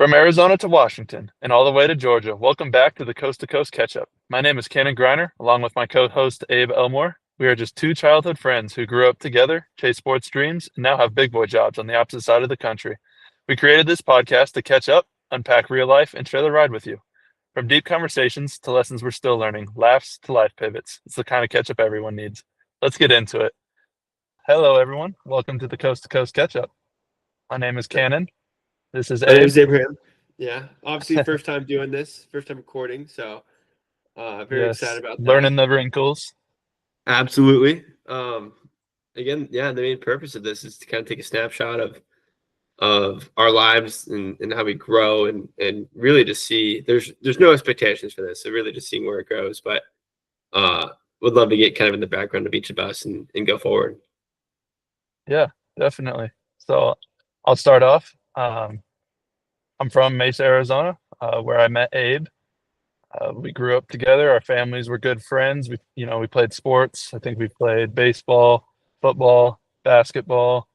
From Arizona to Washington and all the way to Georgia, welcome back to the Coast to Coast Catch Up. My name is Cannon Griner, along with my co-host Abe Elmore. We are just two childhood friends who grew up together, chased sports dreams, and now have big boy jobs on the opposite side of the country. We created this podcast to catch up, unpack real life, and share the ride with you. From deep conversations to lessons we're still learning, laughs to life pivots. It's the kind of catch up everyone needs. Let's get into it. Hello, everyone. Welcome to the Coast to Coast Catch Up. My name is Cannon. This is My name Abe. is Abraham. Yeah, obviously first time doing this, first time recording, so very Yes, excited about that. learning the wrinkles. Absolutely. Again, yeah, the main purpose of this is to kind of take a snapshot of our lives and how we grow and really to see there's no expectations for this. So really just seeing where it goes, but would love to get kind of in the background of each of us and go forward. Yeah, definitely. So I'll start off. I'm from Mesa, Arizona, where I met Abe. We grew up together. Our families were good friends. We played sports. I think we played baseball, football, basketball.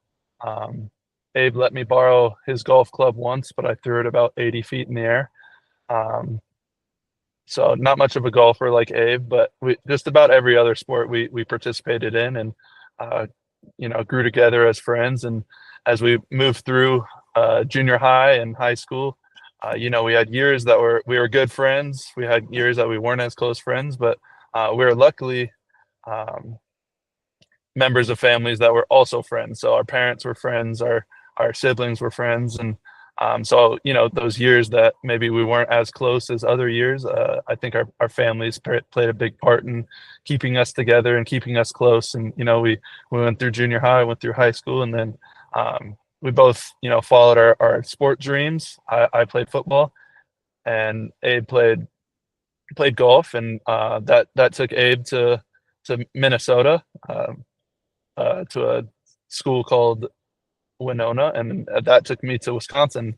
Um, Abe let me borrow his golf club once, but I threw it about 80 feet in the air. Um, so not much of a golfer like Abe, but we just about every other sport we participated in and uh, grew together as friends. And as we moved through junior high and high school, we had years that we were good friends. We had years that we weren't as close friends, but we were luckily um, members of families that were also friends. So our parents were friends, our siblings were friends, and so those years that maybe we weren't as close as other years, I think our families played a big part in keeping us together and keeping us close. And we went through junior high, went through high school, and then we both followed our sport dreams. I played football, and Abe played golf, and that took Abe to Minnesota. To a school called Winona, and that took me to Wisconsin.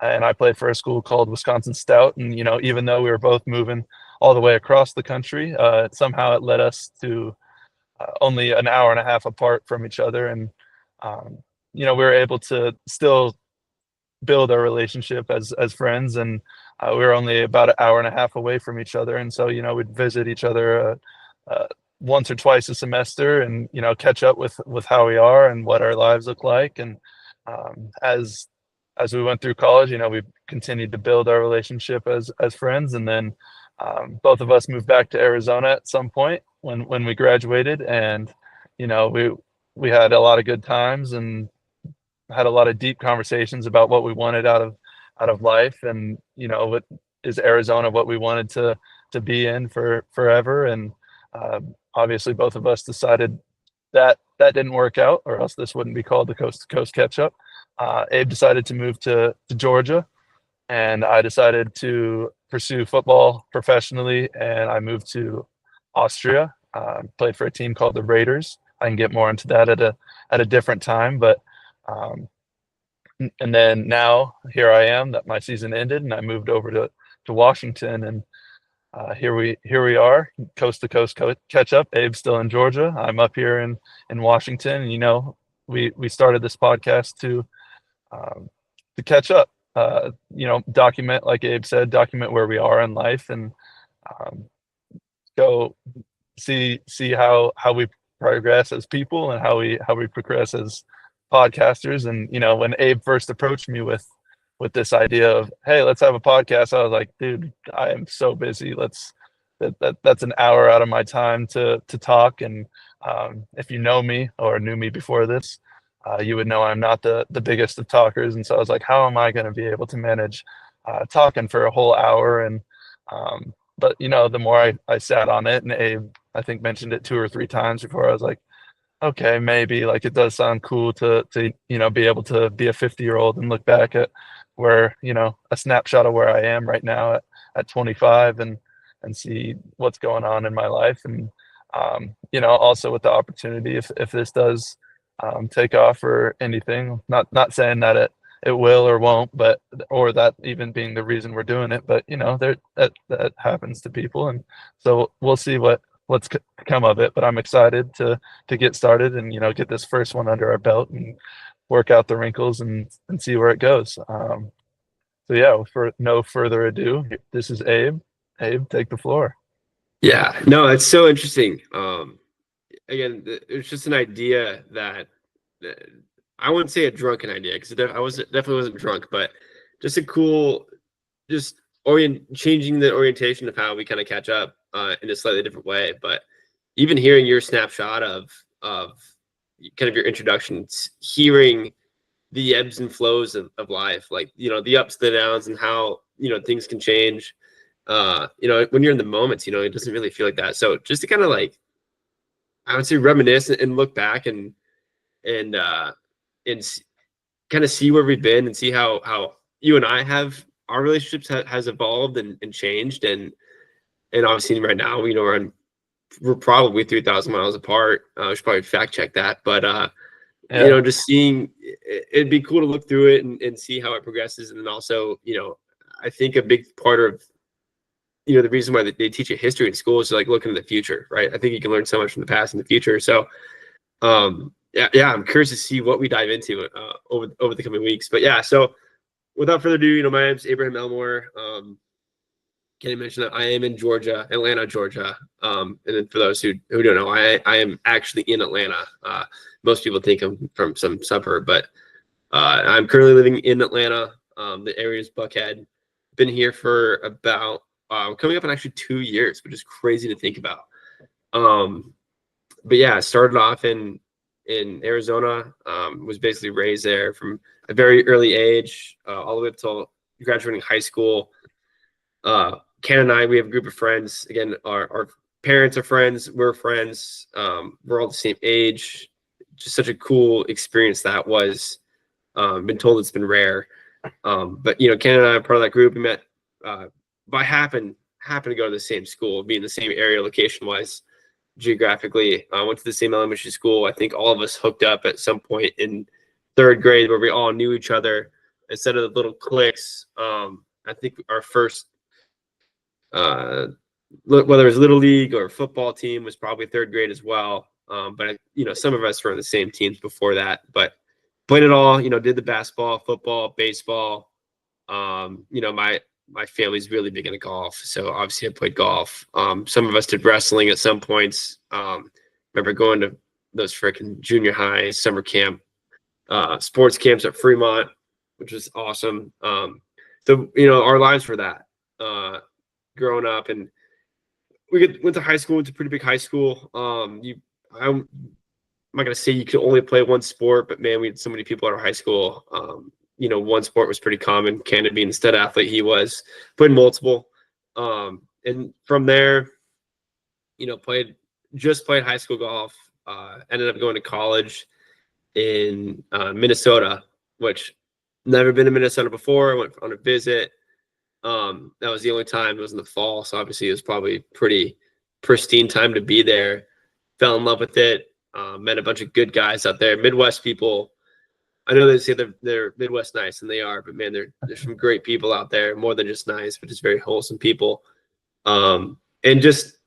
And I played for a school called Wisconsin Stout. And even though we were both moving all the way across the country, somehow it led us to only an hour and a half apart from each other. And we were able to still build our relationship as friends. And we were only about an hour and a half away from each other. And so we'd visit each other once or twice a semester and catch up with how we are and what our lives look like. And as we went through college, we continued to build our relationship as friends. And then both of us moved back to Arizona at some point when we graduated. And we had a lot of good times and had a lot of deep conversations about what we wanted out of life. And what is Arizona, what we wanted to be in for forever. And obviously both of us decided that didn't work out, or else this wouldn't be called the Coast to Coast Catch Up. Abe decided to move to Georgia, and I decided to pursue football professionally, and I moved to Austria. Played for a team called the Raiders. I can get more into that at a different time, but and then now here I am. That my season ended, and I moved over to Washington, and here we are, coast to coast catch up. Abe's still in Georgia. I'm up here in Washington. And, we started this podcast to catch up. Document, like Abe said, document where we are in life, and um, go see how we progress as people and how we progress as podcasters. And when Abe first approached me with this idea of, hey, let's have a podcast, I was like, dude, I am so busy. That's an hour out of my time to talk. And if you know me or knew me before this, you would know I'm not the biggest of talkers. And so I was like, how am I going to be able to manage talking for a whole hour? And but the more I sat on it, and Abe, I think, mentioned it 2 or 3 times before, I was like, okay, maybe, like, it does sound cool to be able to be a 50-year-old and look back at where a snapshot of where I am right now at 25, and see what's going on in my life. And also with the opportunity, if this does take off or anything, not saying that it will or won't, but or that even being the reason we're doing it, but that happens to people. And so we'll see what's come of it. But I'm excited to get started and get this first one under our belt and work out the wrinkles and see where it goes. So yeah, for no further ado, this is Abe. Abe, take the floor. Yeah, no, it's so interesting. Again, it's just an idea that I wouldn't say a drunken idea because I was definitely wasn't drunk, but just a cool, just changing the orientation of how we kind of catch up in a slightly different way. But even hearing your snapshot of kind of your introductions, hearing the ebbs and flows of life, like the ups, the downs, and how things can change. When you're in the moments, it doesn't really feel like that. So just to kind of like, I would say, reminisce and look back and uh and kind of see where we've been and see how you and I have our relationships has evolved and changed and obviously right now we're probably 3,000 miles apart. I should probably fact check that, but Yeah, just seeing it'd be cool to look through it and see how it progresses, and then also I think a big part of the reason why they teach you history in school is to like look into the future, right? I think you can learn so much from the past and the future. So yeah, I'm curious to see what we dive into over the coming weeks. But yeah, so without further ado, my name's Abraham Elmore. Can I mention that I am in Georgia, Atlanta, Georgia. And then for those who don't know, I am actually in Atlanta. Most people think I'm from some suburb, but I'm currently living in Atlanta. The area is Buckhead. Been here for about coming up on actually 2 years, which is crazy to think about. But yeah, I started off in Arizona. Was basically raised there from a very early age, all the way up till graduating high school. Ken and I, we have a group of friends. Again, our parents are friends. We're friends. We're all the same age. Just such a cool experience that was. Been told it's been rare. But Ken and I are part of that group. We met by happen to go to the same school, be in the same area location wise, geographically. I went to the same elementary school. I think all of us hooked up at some point in third grade where we all knew each other instead of the little cliques. I think our first whether it was little league or football team was probably third grade as well. But some of us were on the same teams before that, but played it all, did the basketball, football, baseball. My family's really big into golf. So obviously I played golf. Some of us did wrestling at some points. Remember going to those freaking junior high summer camp, sports camps at Fremont, which was awesome. So, our lives were that, growing up, and we went to high school. It's a pretty big high school. I'm not gonna say you could only play one sport, but man, we had so many people at our high school. One sport was pretty common. Cannon being the stud athlete, he was playing multiple. And from there, played high school golf. Ended up going to college in Minnesota, which never been to Minnesota before. I went on a visit. That was the only time. It was in the fall, so obviously it was probably pretty pristine time to be there. Fell in love with it. Met a bunch of good guys out there, Midwest people. I know they say they're Midwest nice, and they are, but man, there's some great people out there. More than just nice, but just very wholesome people. And just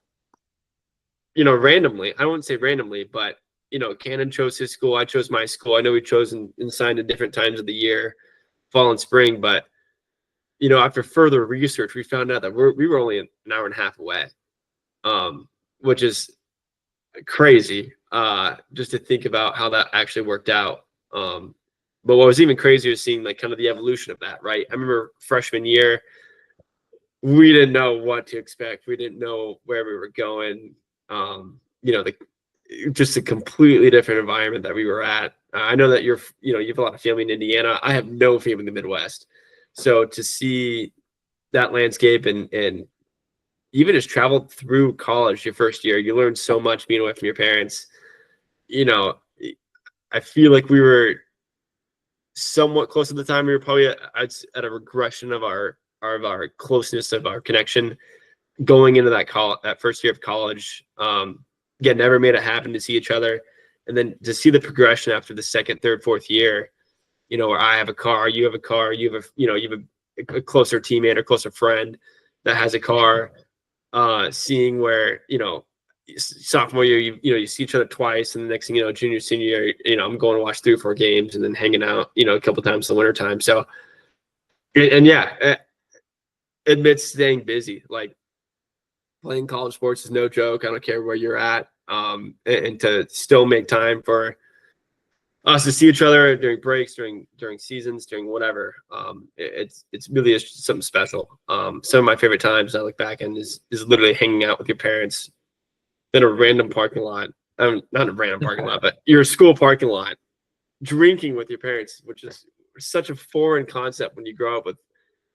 randomly, I wouldn't say randomly, but Cannon chose his school. I chose my school. I know we chose and signed at different times of the year, fall and spring, but after further research, we found out that we were only an hour and a half away, which is crazy, just to think about how that actually worked out. But what was even crazier is seeing like kind of the evolution of that, right? I remember freshman year, we didn't know what to expect. We didn't know where we were going. Just a completely different environment that we were at. I know that you have a lot of family in Indiana. I have no family in the Midwest. So to see that landscape and even just travel through college your first year, you learn so much being away from your parents. I feel like we were somewhat close at the time. We were probably at a regression of our closeness, of our connection going into that first year of college. Again, never made it happen to see each other. And then to see the progression after the second, third, fourth year, where I have a car, you have a car, you have a closer teammate or closer friend that has a car. Seeing where sophomore year you see each other twice, and the next thing junior, senior year, I'm going to watch 3 or 4 games and then hanging out a couple times in the winter time. So And yeah, admits staying busy. Like playing college sports is no joke. I don't care where you're at. And to still make time for us to see each other during breaks, during seasons, during whatever. It's really is something special. Some of my favorite times I look back and is literally hanging out with your parents in a random parking lot. Not a random parking lot, but your school parking lot, drinking with your parents, which is such a foreign concept when you grow up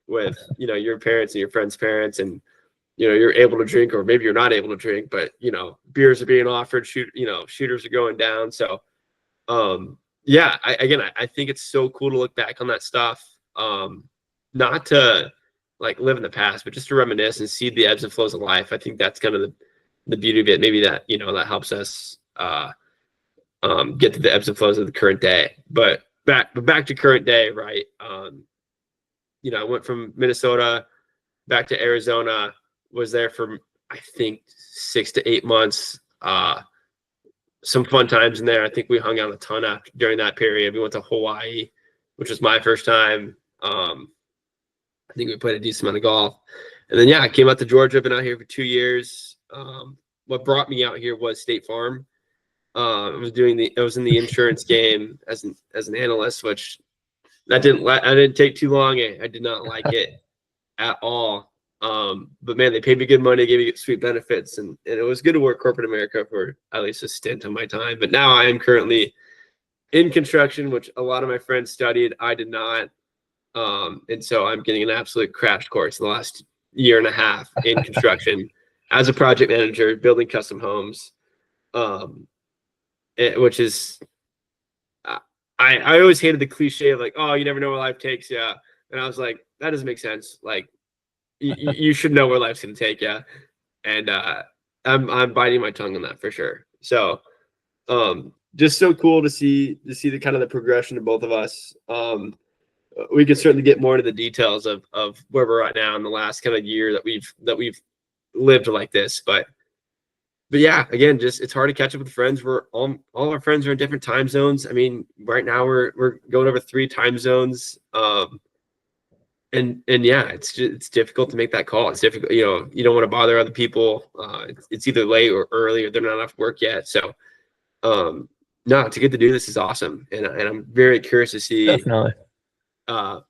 with your parents and your friends' parents, and you're able to drink, or maybe you're not able to drink, but beers are being offered, shooters are going down. So yeah, I think it's so cool to look back on that stuff. Not to like live in the past, but just to reminisce and see the ebbs and flows of life. I think that's kind of the beauty of it. Maybe that that helps us get to the ebbs and flows of the current day. But back to current day, right? I went from Minnesota back to Arizona, was there for I think 6 to 8 months. Some fun times in there. I think we hung out a ton during that period. We went to Hawaii, which was my first time. I think we played a decent amount of golf. And then, yeah, I came out to Georgia. Been out here for 2 years. What brought me out here was State Farm. I was in the insurance game as an analyst, which I didn't take too long. I did not like it at all. But man, they paid me good money, gave me sweet benefits, and it was good to work corporate America for at least a stint of my time. But now I am currently in construction, which a lot of my friends studied. I did not. And so I'm getting an absolute crash course the last year and a half in construction as a project manager, building custom homes. Which is, I always hated the cliche of like, oh, you never know where life takes you. And I was like, that doesn't make sense. Like, you should know where life's going to take you. And I'm biting my tongue on that for sure. So just so cool to see the kind of the progression of both of us. We can certainly get more into the details of where we're at now in the last kind of year that we've lived like this. But yeah, again, just it's hard to catch up with friends. We're all our friends are in different time zones. I mean, right now we're going over 3 time zones. And yeah, it's difficult to make that call. It's difficult, you don't want to bother other people. It's either late or early, or they're not off work yet. So no, to get to do this is awesome. And I'm very curious to see. Definitely. I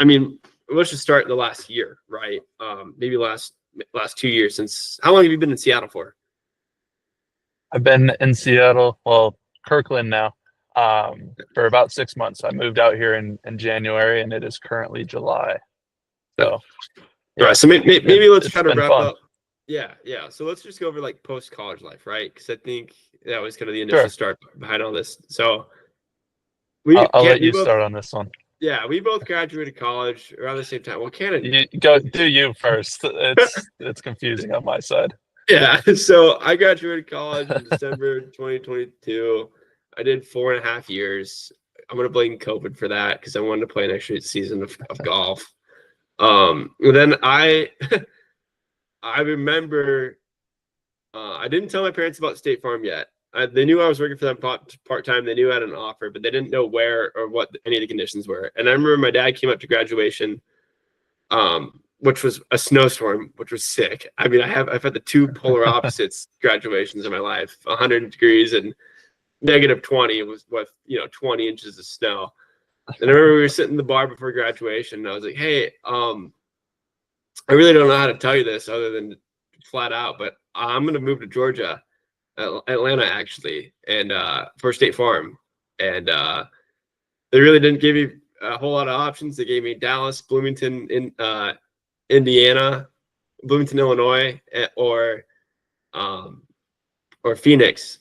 mean, let's just start the last year, right? Maybe last 2 years. Since how long have you been in Seattle for? I've been in Seattle, well, Kirkland now, for about 6 months. I moved out here in January, and it is currently July. So, All yeah, right. So maybe let's it's kind of been wrap fun. up. Yeah. So let's just go over like post college life, right? Because I think that was kind of the initial start behind all this. So I'll let you start on this one. Yeah, we both graduated college around the same time. Well, Cannon, You go do you first. It's confusing on my side. yeah. So I graduated college in December 2022. I did 4.5 years. I'm gonna blame COVID for that because I wanted to play an extra season of golf. Then I I remember I didn't tell my parents about State Farm yet. They knew I was working for them part time. They knew I had an offer, but they didn't know where or what any of the conditions were. And I remember my dad came up to graduation, which was a snowstorm, which was sick. I mean, I've had the 2 polar opposites graduations in my life: 100 degrees and -20 with 20 inches of snow. And I remember we were sitting in the bar before graduation, and I was like, "Hey, I really don't know how to tell you this other than flat out, but I'm gonna move to Georgia." Atlanta actually, and for State Farm, and they really didn't give me a whole lot of options. They gave me Dallas, Bloomington, in Indiana, Bloomington, Illinois, or Phoenix,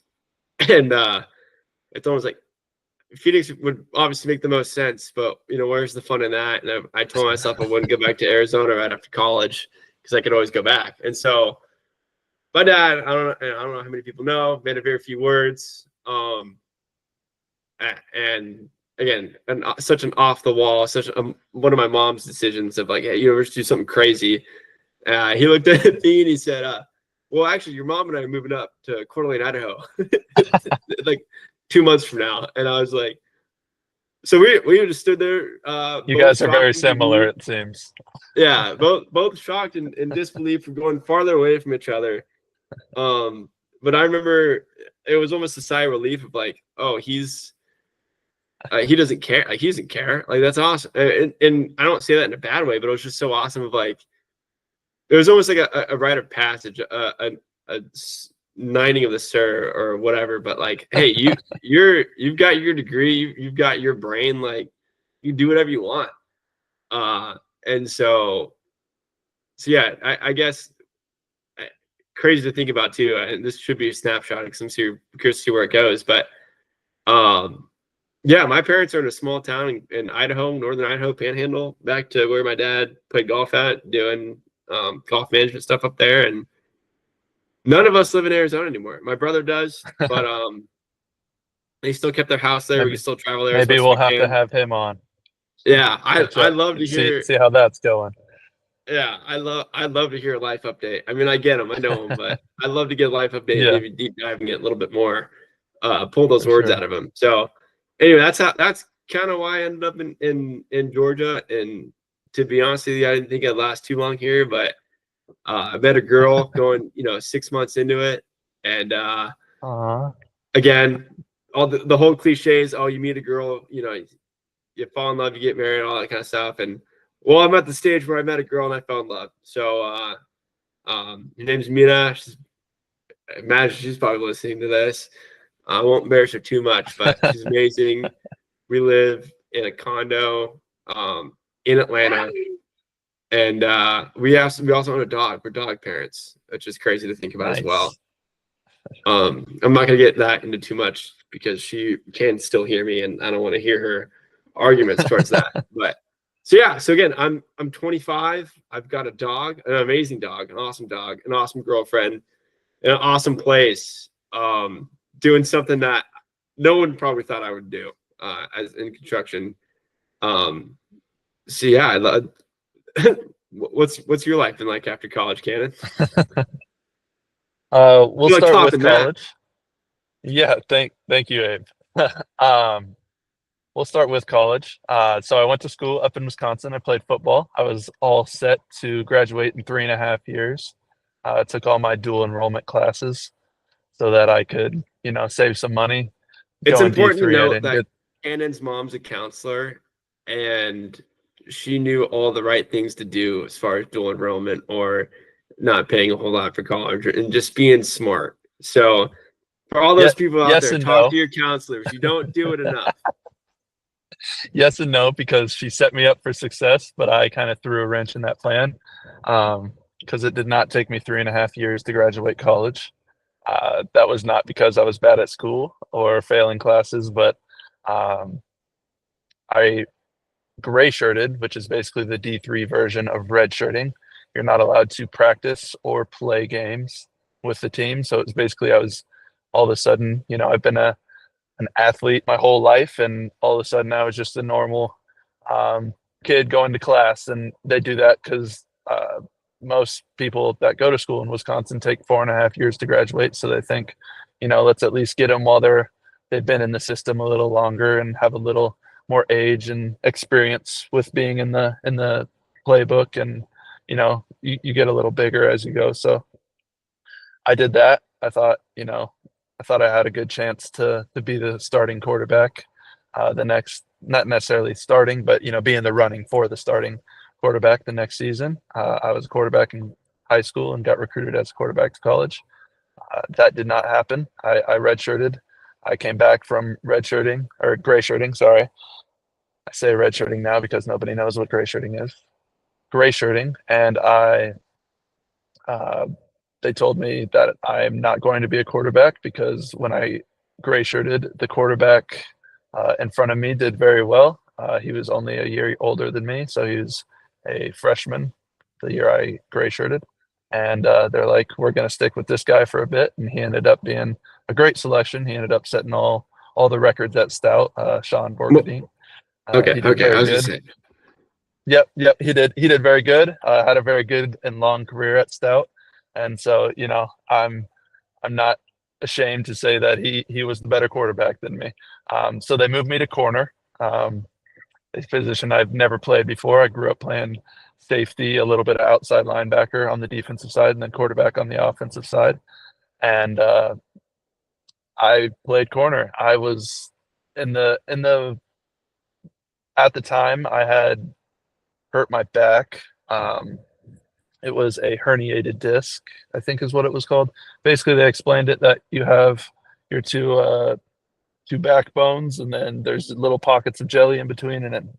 and it's almost like Phoenix would obviously make the most sense, but where's the fun in that? And I told myself I wouldn't go back to Arizona right after college because I could always go back, and so. My dad, I don't know how many people know, made a very few words. And again, such an off the wall, one of my mom's decisions of like, hey, you ever do something crazy? He looked at me and he said, well, actually, your mom and I are moving up to Coeur d'Alene, Idaho, like 2 months from now. And I was like, So we just stood there, You both guys are very shocked and similar, confused. it seems. Yeah, both shocked and disbelief for going farther away from each other. But I remember it was almost a sigh of relief of like, oh, he doesn't care. Like he doesn't care. Like that's awesome. And I don't say that in a bad way, but it was just so awesome of like it was almost like a rite of passage, a knighting of the sir or whatever. But like, hey, you've got your degree, you've got your brain, like you do whatever you want. And so yeah, I guess crazy to think about too. And this should be a snapshot because I'm curious to see where it goes. But um, yeah, my parents are in a small town in Idaho, northern Idaho, Panhandle, back to where my dad played golf at, doing golf management stuff up there. And none of us live in Arizona anymore. My brother does, but they still kept their house there. We maybe can still travel there as maybe much as we'll we have to can. have him on. Yeah, Catch I up. love to See hear. see how that's going. Yeah, I'd love to hear a life update. I mean, I get them, I know them, but I'd love to get a life update, Yeah, maybe deep dive and get a little bit more, pull those for words sure. out of him. So anyway, that's kind of why I ended up in Georgia. And to be honest with you, I didn't think I'd last too long here, but I met a girl going, 6 months into it, and Aw, again, all the whole cliches. Oh, you meet a girl, you fall in love, you get married, all that kind of stuff. And well, I'm at the stage where I met a girl and I fell in love. So her name's Mina. I imagine she's probably listening to this. I won't embarrass her too much, but she's amazing. We live in a condo in Atlanta, and we also own a dog. We're dog parents, which is crazy to think about as well. nice. I'm not gonna get that into too much because she can still hear me, and I don't want to hear her arguments towards that. But so yeah, so again, I'm 25. I've got a dog, an amazing dog, an awesome girlfriend, in an awesome place. Doing something that no one probably thought I would do as in construction. Um, so yeah, I love. What's your life been like after college, Cannon? We'll You like start with topping that? college. Yeah, thank you, Abe. Um, we'll start with college. So I went to school up in Wisconsin. I played football. I was all set to graduate in 3.5 years. I took all my dual enrollment classes so that I could, save some money It's going important to D3. I note didn't that get. Cannon's mom's a counselor, and she knew all the right things to do as far as dual enrollment or not paying a whole lot for college and just being smart. So for all those Yet people out yes there, and talk no. to your counselors. You don't do it enough. Yes and no, because she set me up for success, but I kind of threw a wrench in that plan, because it did not take me 3.5 years to graduate college. That was not because I was bad at school or failing classes, but um, I gray shirted, which is basically the D3 version of red shirting. You're not allowed to practice or play games with the team. So it's basically I was all of a sudden, I've been an athlete my whole life, and all of a sudden I was just a normal um, kid going to class, and they do that because most people that go to school in Wisconsin take 4.5 years to graduate, so they think, let's at least get them while they've been in the system a little longer and have a little more age and experience with being in the playbook, and you get a little bigger as you go. So I did that. I thought I had a good chance to be the starting quarterback, the next, not necessarily starting, but be in the running for the starting quarterback the next season. I was a quarterback in high school and got recruited as a quarterback to college. That did not happen. I redshirted. I came back from redshirting or gray shirting. Sorry, I say redshirting now because nobody knows what gray shirting is. Gray shirting, and uh, they told me that I'm not going to be a quarterback because when I gray shirted, the quarterback in front of me did very well. He was only a year older than me, so he was a freshman the year I gray shirted. And they're like, we're going to stick with this guy for a bit. And he ended up being a great selection. He ended up setting all the records at Stout, Sean Borgadine. Okay, He did okay. I very was just good. saying. Yep. He did very good. Had a very good and long career at Stout, and so I'm not ashamed to say that he was the better quarterback than me. So they moved me to corner. a position I've never played before. I grew up playing safety, a little bit of outside linebacker on the defensive side, and then quarterback on the offensive side. And I played corner. I was in the at the time I had hurt my back. It was a herniated disc, I think is what it was called. Basically, they explained it that you have your two backbones, and then there's little pockets of jelly in between, and then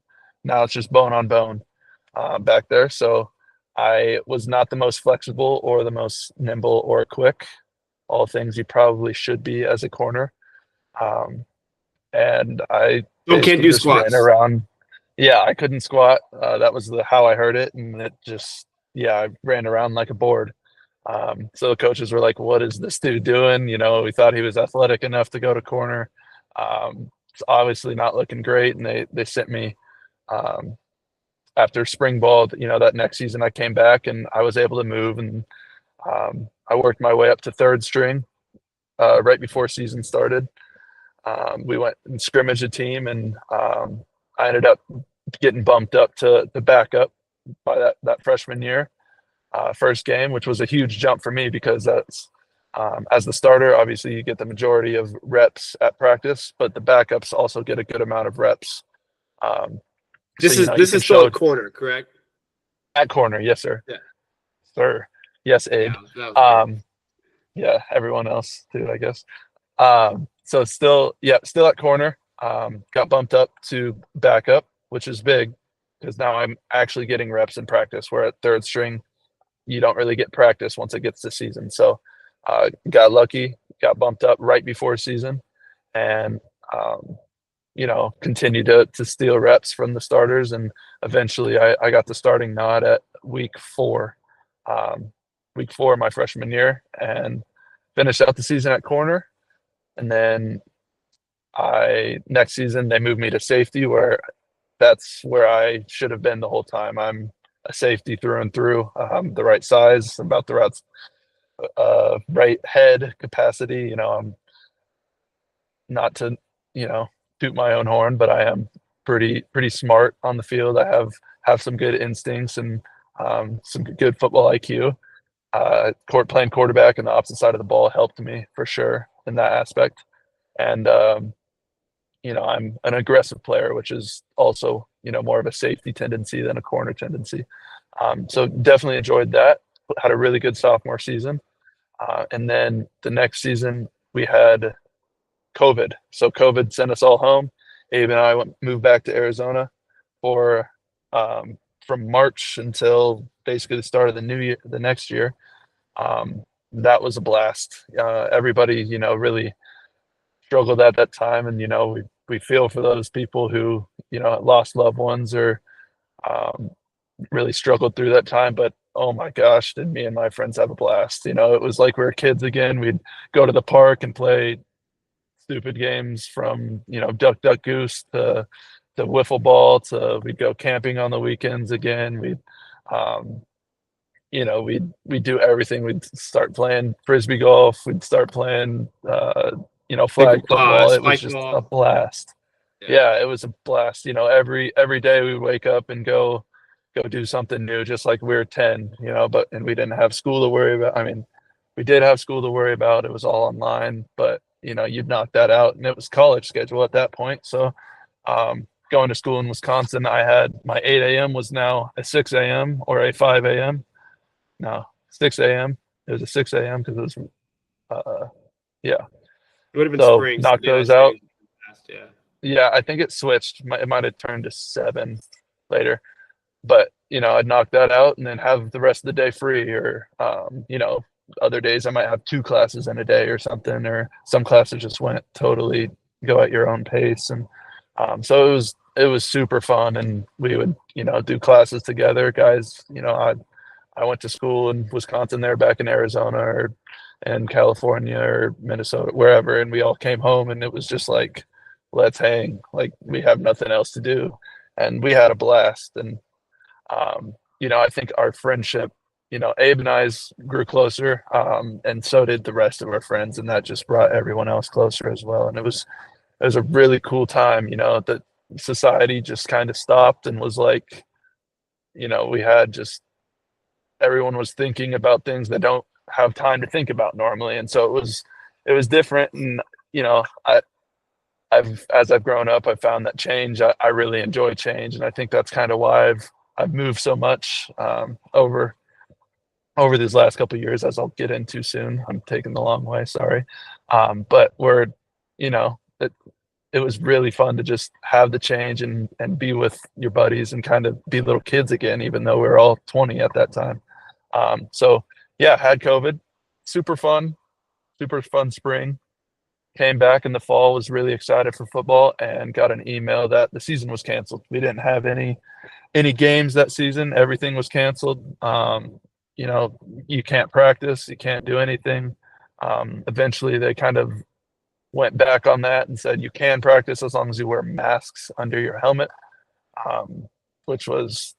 now it's just bone on bone back there. So I was not the most flexible or the most nimble or quick, all things you probably should be as a corner. Um, and I So can't basically do just ran squats. around. Yeah, I couldn't squat. That was how I heard it, and it just yeah, I ran around like a board. So the coaches were like, "What is this dude doing?" We thought he was athletic enough to go to corner. It's obviously not looking great, and they sent me um, after spring ball. That next season I came back and I was able to move, and I worked my way up to third string right before season started. We went and scrimmaged a team, and I ended up getting bumped up to the backup by that freshman year, first game, which was a huge jump for me because that's as the starter, obviously you get the majority of reps at practice, but the backups also get a good amount of reps. Um, so This is you this can is still show a corner, correct? at corner, yes sir, Yeah. sir, yes Yeah, Abe. that was me. Um, yeah, everyone else too, I guess. So still, yeah, still at corner. Got bumped up to backup, which is big because now I'm actually getting reps in practice. Where at third string, you don't really get practice once it gets to season. So got lucky, got bumped up right before season, and um, continued to steal reps from the starters. And eventually, I got the starting nod at um, week four of my freshman year, and finished out the season at corner. And then I next season they moved me to safety, where that's where I should have been the whole time. I'm a safety through and through. The right size, about the right head capacity. I'm not to toot my own horn, but I am pretty smart on the field. I have some good instincts and some good football IQ. Playing quarterback and the opposite side of the ball helped me for sure in that aspect. And I'm an aggressive player, which is also more of a safety tendency than a corner tendency. So definitely enjoyed that. Had a really good sophomore season, and then the next season we had COVID. So COVID sent us all home. Abe and I moved back to Arizona for from March until basically the start of the new year, the next year. That was a blast. Everybody, really struggled at that time, and we feel for those people who lost loved ones or um, really struggled through that time. But oh my gosh, did me and my friends have a blast? It was like we were kids again. We'd go to the park and play stupid games from duck duck goose to wiffle ball to we'd go camping on the weekends again. Um, we'd do everything. We'd start playing frisbee golf. We'd start playing flag football. It was Spike just a ball. blast. Yeah. Yeah, it was a blast. Every day we would wake up and go do something new, just like we were 10. And we didn't have school to worry about. I mean, we did have school to worry about. It was all online, but you'd knock that out, and it was college schedule at that point. So going to school in Wisconsin, I had my 8 a.m. was now a 6 a.m. or a 5 a.m. No, 6 a.m. It was a 6 a.m. because it was, yeah. It would have been So spring, so knock daylight those out. savings fast, yeah. Yeah, I think it switched. It might have turned to 7 later, but I'd knock that out and then have the rest of the day free. Or other days I might have 2 classes in a day or something, or some classes just went totally go at your own pace. And so it was super fun, and we would do classes together, guys. I went to school in Wisconsin, there back in Arizona or in California or Minnesota, wherever, and we all came home, and it was just like, let's hang. Like we have nothing else to do, and we had a blast. And I think our friendship, Abe and I's grew closer, and so did the rest of our friends, and that just brought everyone else closer as well. And it was a really cool time. That society just kind of stopped and was like, we had just everyone was thinking about things they don't have time to think about normally, and so it was different. And I've as I've grown up, I've found that change. I really enjoy change, and I think that's kind of why I've moved so much over these last couple of years, as I'll get into soon. I'm taking the long way, sorry. But it was really fun to just have the change and be with your buddies and kind of be little kids again, even though we were all 20 at that time. So yeah, had COVID, super fun, super fun spring. Came back in the fall, was really excited for football, and got an email that the season was canceled. We didn't have any games that season. Everything was canceled. You can't practice, you can't do anything. Eventually, they kind of went back on that and said you can practice as long as you wear masks under your helmet, which was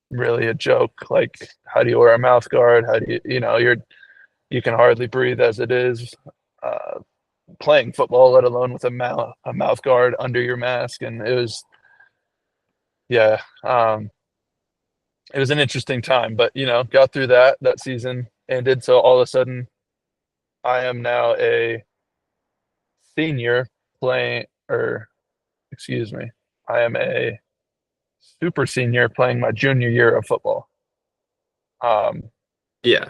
really a joke. Like, how do you wear a mouth guard? How do you can hardly breathe as it is. Playing football, let alone with a mouth guard under your mask, and it was yeah, it was an interesting time, but got through that season ended. So all of a sudden, I am now a senior playing, or excuse me, I am a super senior playing my junior year of football. Um, Yeah.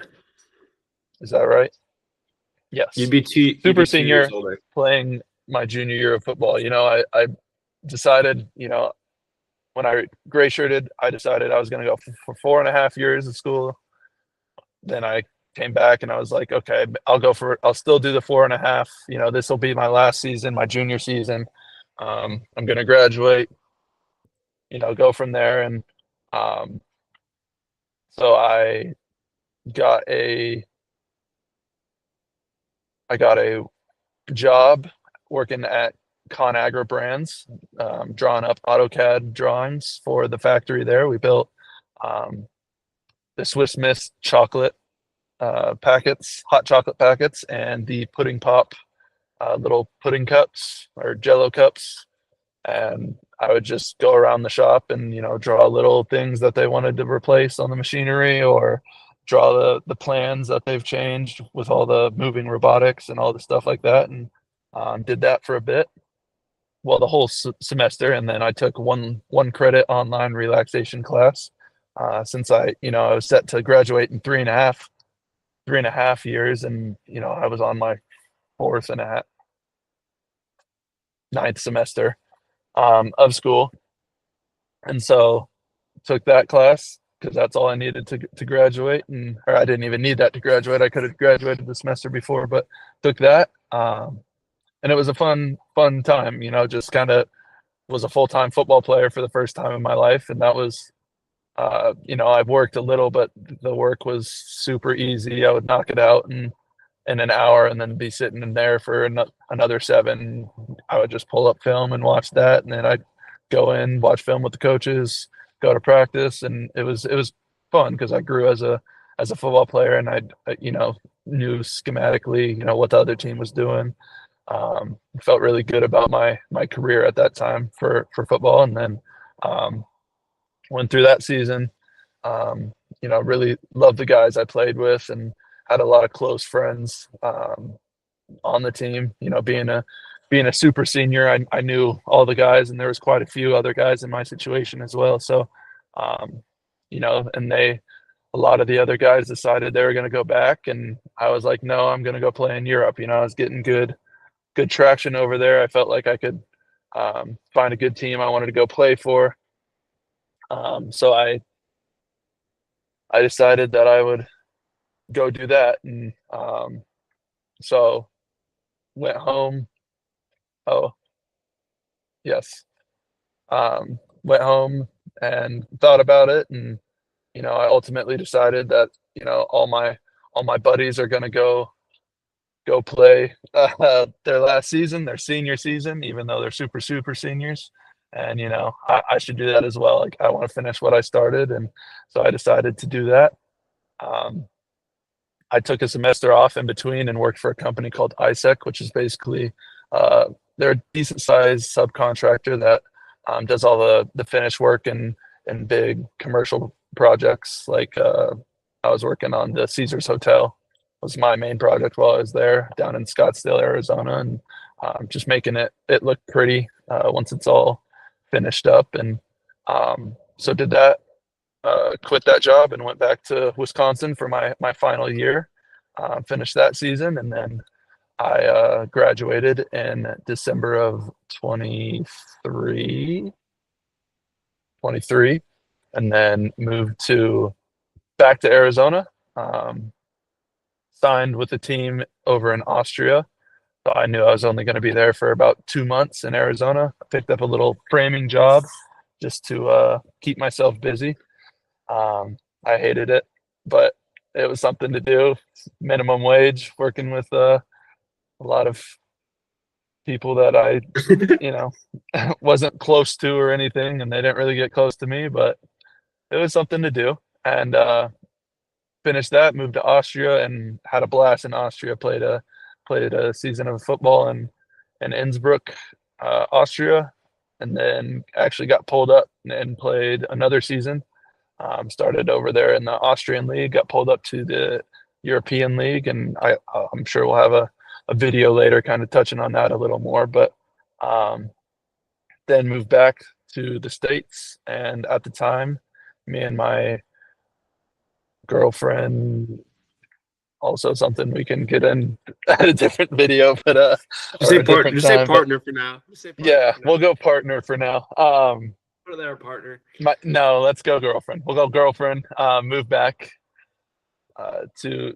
is that right? You'd Yes, be two. You'd super be 2 years senior older. playing my junior year of football. I decided, when I gray shirted, I decided I was going to go for 4.5 years of school. Then I came back and I was like, okay, I'll still do the 4.5. This will be my last season, my junior season. I'm going to graduate, go from there. And um, so got a, I got a job working at ConAgra Brands, drawing up AutoCAD drawings for the factory there. We built um, the Swiss Miss chocolate packets, hot chocolate packets, and the pudding pop little pudding cups or Jello cups. And I would just go around the shop and draw little things that they wanted to replace on the machinery, or draw the plans that they've changed with all the moving robotics and all the stuff like that. And did that for a bit, well, the whole semester. And then I took one credit online relaxation class, since I was set to graduate in 3.5 years, and I was on my fourth and a half ninth semester of school. And so took that class because that's all I needed to graduate. And or I didn't even need that to graduate. I could have graduated the semester before, but took that. And it was a fun time. Just kind of was a full-time football player for the first time in my life, and that was I've worked a little, but the work was super easy. I would knock it out in an hour and then be sitting in there for another 7. I would just pull up film and watch that, and then I'd go in, watch film with the coaches, go to practice, and it was fun because I grew as a football player, and I knew schematically what the other team was doing. Felt really good about my career at that time for football, and then um, went through that season. Really loved the guys I played with, and had a lot of close friends on the team. Being a super senior, I knew all the guys, and there was quite a few other guys in my situation as well. So, and a lot of the other guys decided they were going to go back, and I was like, no, I'm going to go play in Europe. I was getting good traction over there. I felt like I could find a good team I wanted to go play for. So I decided that I would go do that, and so went home. Oh, yes. Went home and thought about it, and I ultimately decided that all my buddies are going to go play their last season, their senior season, even though they're super seniors. And I should do that as well. Like, I want to finish what I started, and so I decided to do that. Um, I took a semester off in between and worked for a company called ISEC, which is basically they're a decent sized subcontractor that does all the finish work and big commercial projects. Like I was working on the Caesars Hotel was my main project while I was there down in Scottsdale, Arizona, and just making it look pretty once it's all finished up. And so did that. Quit that job and went back to Wisconsin for my final year. Finished that season, and then I graduated in December of 23, and then moved to back to Arizona. Um, Signed with a team over in Austria. So I knew I was only going to be there for about 2 months in Arizona. I picked up a little framing job just to keep myself busy. I hated it, but it was something to do. Minimum wage, working with a lot of people that I, you know, wasn't close to or anything, and they didn't really get close to me, but it was something to do. And finished that, moved to Austria, and had a blast in Austria. Played a season of football in Innsbruck, Austria, and then actually got pulled up and played another season. Started over there in the Austrian league, got pulled up to the European league, and I'm sure we'll have a video later, kind of touching on that a little more. But um, then moved back to the States, and at the time, me and my girlfriend, also something we can get in at a different video, but Just or say a partner. different Just say time. But partner for now. Just say partner yeah, for now. we'll go partner for now. What are their partner? No, let's go girlfriend. We'll go girlfriend. Move back to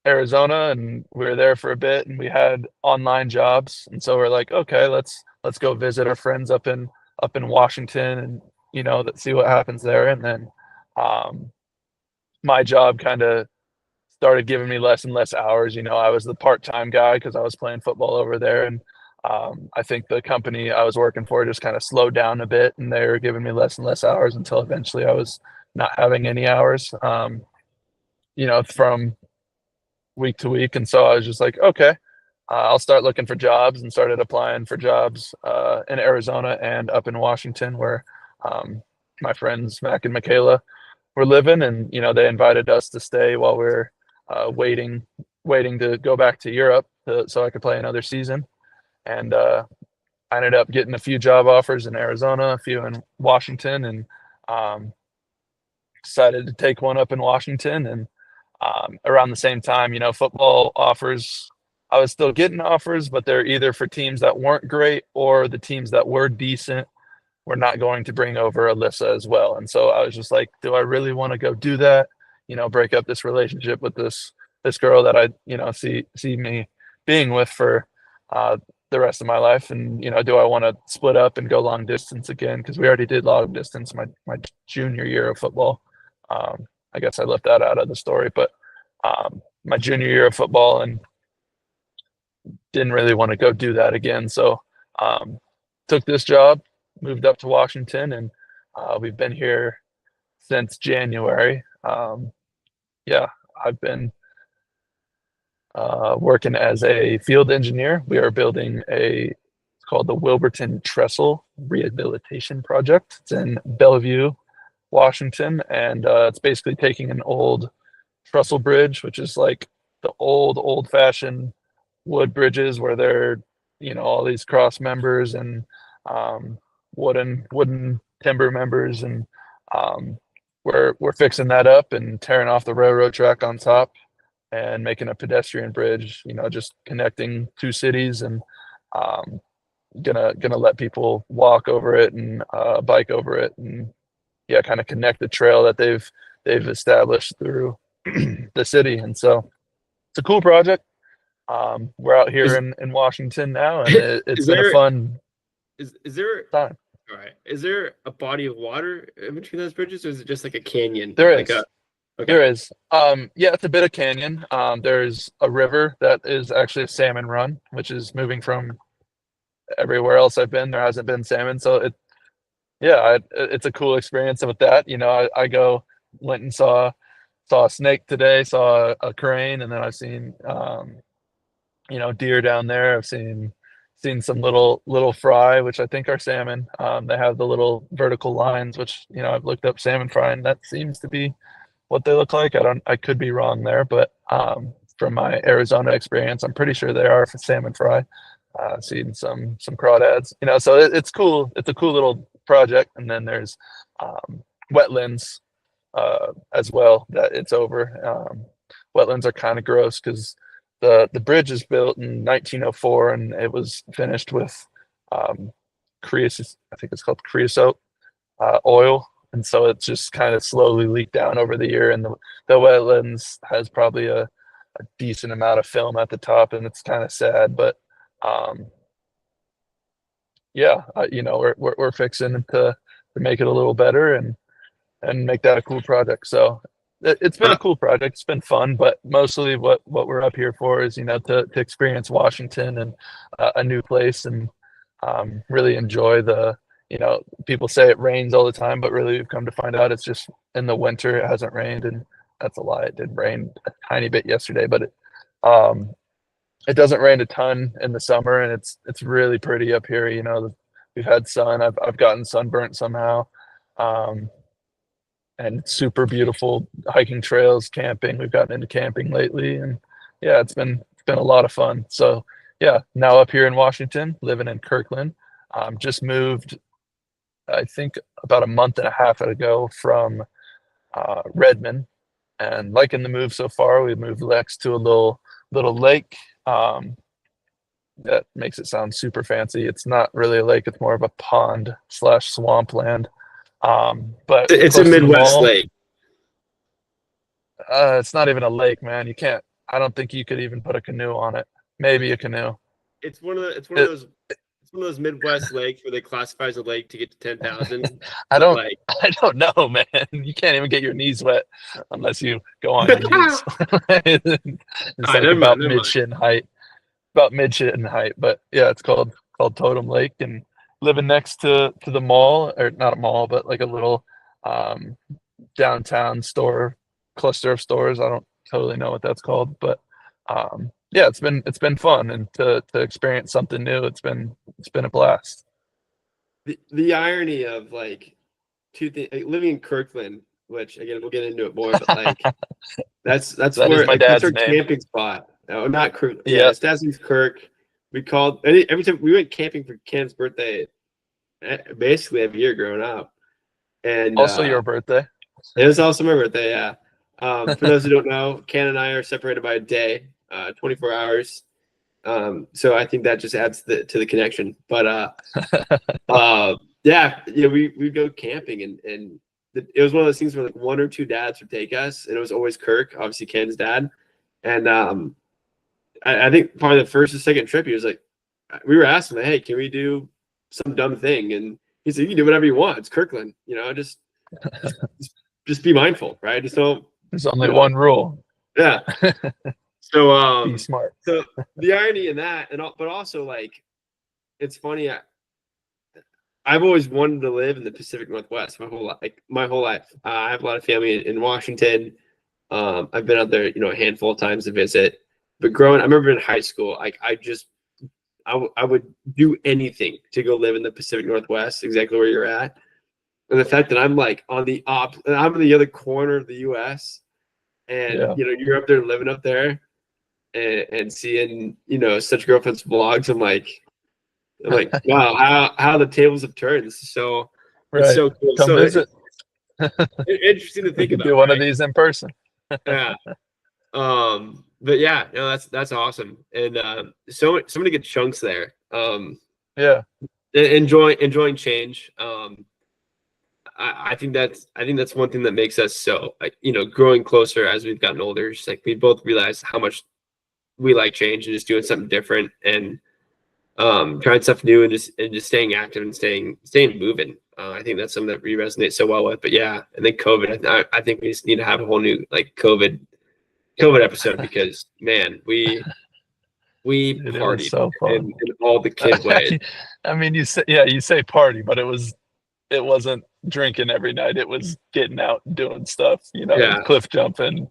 Arizona, and we were there for a bit, and we had online jobs, and so we're like, okay, let's go visit our friends up in Washington, and see what happens there. And then um, my job kind of started giving me less and less hours. I was the part-time guy because I was playing football over there, and I think the company I was working for just kind of slowed down a bit, and they were giving me less and less hours until eventually I was not having any hours, from week to week. And so I was just like, okay, I'll start looking for jobs, and started applying for jobs in Arizona and up in Washington, where my friends Mac and Michaela were living, and they invited us to stay while we're waiting to go back to Europe so I could play another season. And I ended up getting a few job offers in Arizona, a few in Washington, and um, decided to take one up in Washington. And around the same time, football offers, I was still getting offers, but they're either for teams that weren't great, or the teams that were decent we're not going to bring over Alyssa as well. And so I was just like, do I really want to go do that? Break up this relationship with this girl that I, see me being with for the rest of my life. And, do I want to split up and go long distance again? Because we already did long distance my junior year of football. I guess I left that out of the story, but my junior year of football, and didn't really want to go do that again. So took this job, moved up to Washington, and we've been here since January. Yeah, I've been working as a field engineer. We are building it's called the Wilburton Trestle Rehabilitation Project. It's in Bellevue, Washington, and it's basically taking an old trestle bridge, which is like the old fashioned wood bridges where they're all these cross members and um, wooden timber members, and um, we're fixing that up and tearing off the railroad track on top and making a pedestrian bridge, just connecting two cities, and um, gonna let people walk over it and bike over it, and yeah, kind of connect the trail that they've established through the city. And so it's a cool project. We're out here Is in Washington now, and it's is been a there fun is there time. all right? Is there a body of water in between those bridges, or is it just like a canyon? There Like a is. okay. There is. Yeah, it's a bit of canyon. There's a river that is actually a salmon run, which is moving from everywhere else I've been. There hasn't been salmon, so yeah, it's a cool experience with that. I went and saw a snake today, saw a crane, and then I've seen deer down there. I've seen seen some little fry, which I think are salmon. They have the little vertical lines, which I've looked up salmon fry, and that seems to be what they look like. I could be wrong there, but from my Arizona experience, I'm pretty sure they are for salmon fry. Seen some crawdads, so it's cool. It's a cool little project. And then there's wetlands as well that it's over. Wetlands are kind of gross because the bridge is built in 1904 and it was finished with creosote, I think it's called creosote oil, and so it's just kind of slowly leaked down over the year. And the wetlands has probably a decent amount of film at the top, and it's kind of sad, but um, yeah, we're fixing to make it a little better and make that a cool project. So it's been a Uh, cool project. It's been fun, but mostly what we're up here for is to experience Washington and a new place, and really enjoy the people say it rains all the time, but really we've come to find out it's just in the winter it hasn't rained, and that's a lie. It did rain a tiny bit yesterday, but um, it doesn't rain a ton in the summer, and it's really pretty up here. We've had sun. I've gotten sunburnt somehow. Um, and super beautiful hiking trails, camping. We've gotten into camping lately, and yeah, it's been a lot of fun. So yeah, now up here in Washington, living in Kirkland. Just moved, I think, about a month and a half ago from Redmond, and liking the move so far. We moved Lex to a little lake. That makes it sound super fancy. It's not really a lake; it's more of a pond slash swampland. But it's a close to the Midwest mall. lake. It's not even a lake, man. You can't. I don't think you could even put a canoe on it. Maybe a canoe. It's one of It, those it's one of those Midwest lakes where they classify as a lake to get to 10,000. I But don't. like, I don't know, man. You can't even get your knees wet unless you go on your knees. all It's right, like never mind, about never mid mind. shin height. About mid shin height. But yeah, it's called Totem Lake, and living next to the mall, or not a mall, but like a little um, downtown store cluster of stores. I don't totally know what that's called, but yeah, it's been fun, and to experience something new, it's been a blast. The irony of like two things, like living in Kirkland, which again we'll get into it more, but like that's That is where my like that's dad's our name. camping spot. Oh, not Kirk. Yeah, Yeah. it's dad's name's Kirk. We called every time we went camping for Ken's birthday, basically every year growing up, and Also, your birthday. it was also my birthday. Yeah. For those who don't know, Ken and I are separated by a day, 24 hours. So I think that just adds to the connection. But yeah, we go camping, and it was one of those things where like one or two dads would take us, and it was always Kirk, obviously Ken's dad. And I think probably the first or second trip, he was like, we were asking, like, hey, can we do some dumb thing? And he said, you can do whatever you want. It's Kirkland, just just be mindful, right? Just don't, There's only you know, one rule: yeah. So be smart. so the irony in that, but also like it's funny. I've always wanted to live in the Pacific Northwest my whole life. Like my whole life, I have a lot of family in Washington. I've been out there, a handful of times to visit. But I remember in high school, like I would do anything to go live in the Pacific Northwest, exactly where you're at. And the fact that I'm like I'm in the other corner of the U.S. and Yeah. you're up there living up there and seeing such girlfriends vlogs. I'm like, wow, how the tables have turned. It's Right. so cool. Come So visit. interesting to We think could do about, one of right? these in person. Yeah. But yeah, no, that's awesome, and so many good chunks there. Yeah. Enjoying change. I think that's one thing that makes us so like growing closer as we've gotten older. Just like we both realize how much we like change and just doing something different and trying stuff new and just staying active and staying moving. I think that's something that we resonate so well with. But yeah, and then COVID. I think we just need to have a whole new like COVID episode because man, we Dude, it was partied so fun. in all the kid ways. I mean, you say party, but it wasn't drinking every night. It was getting out and doing stuff, Yeah, cliff jumping,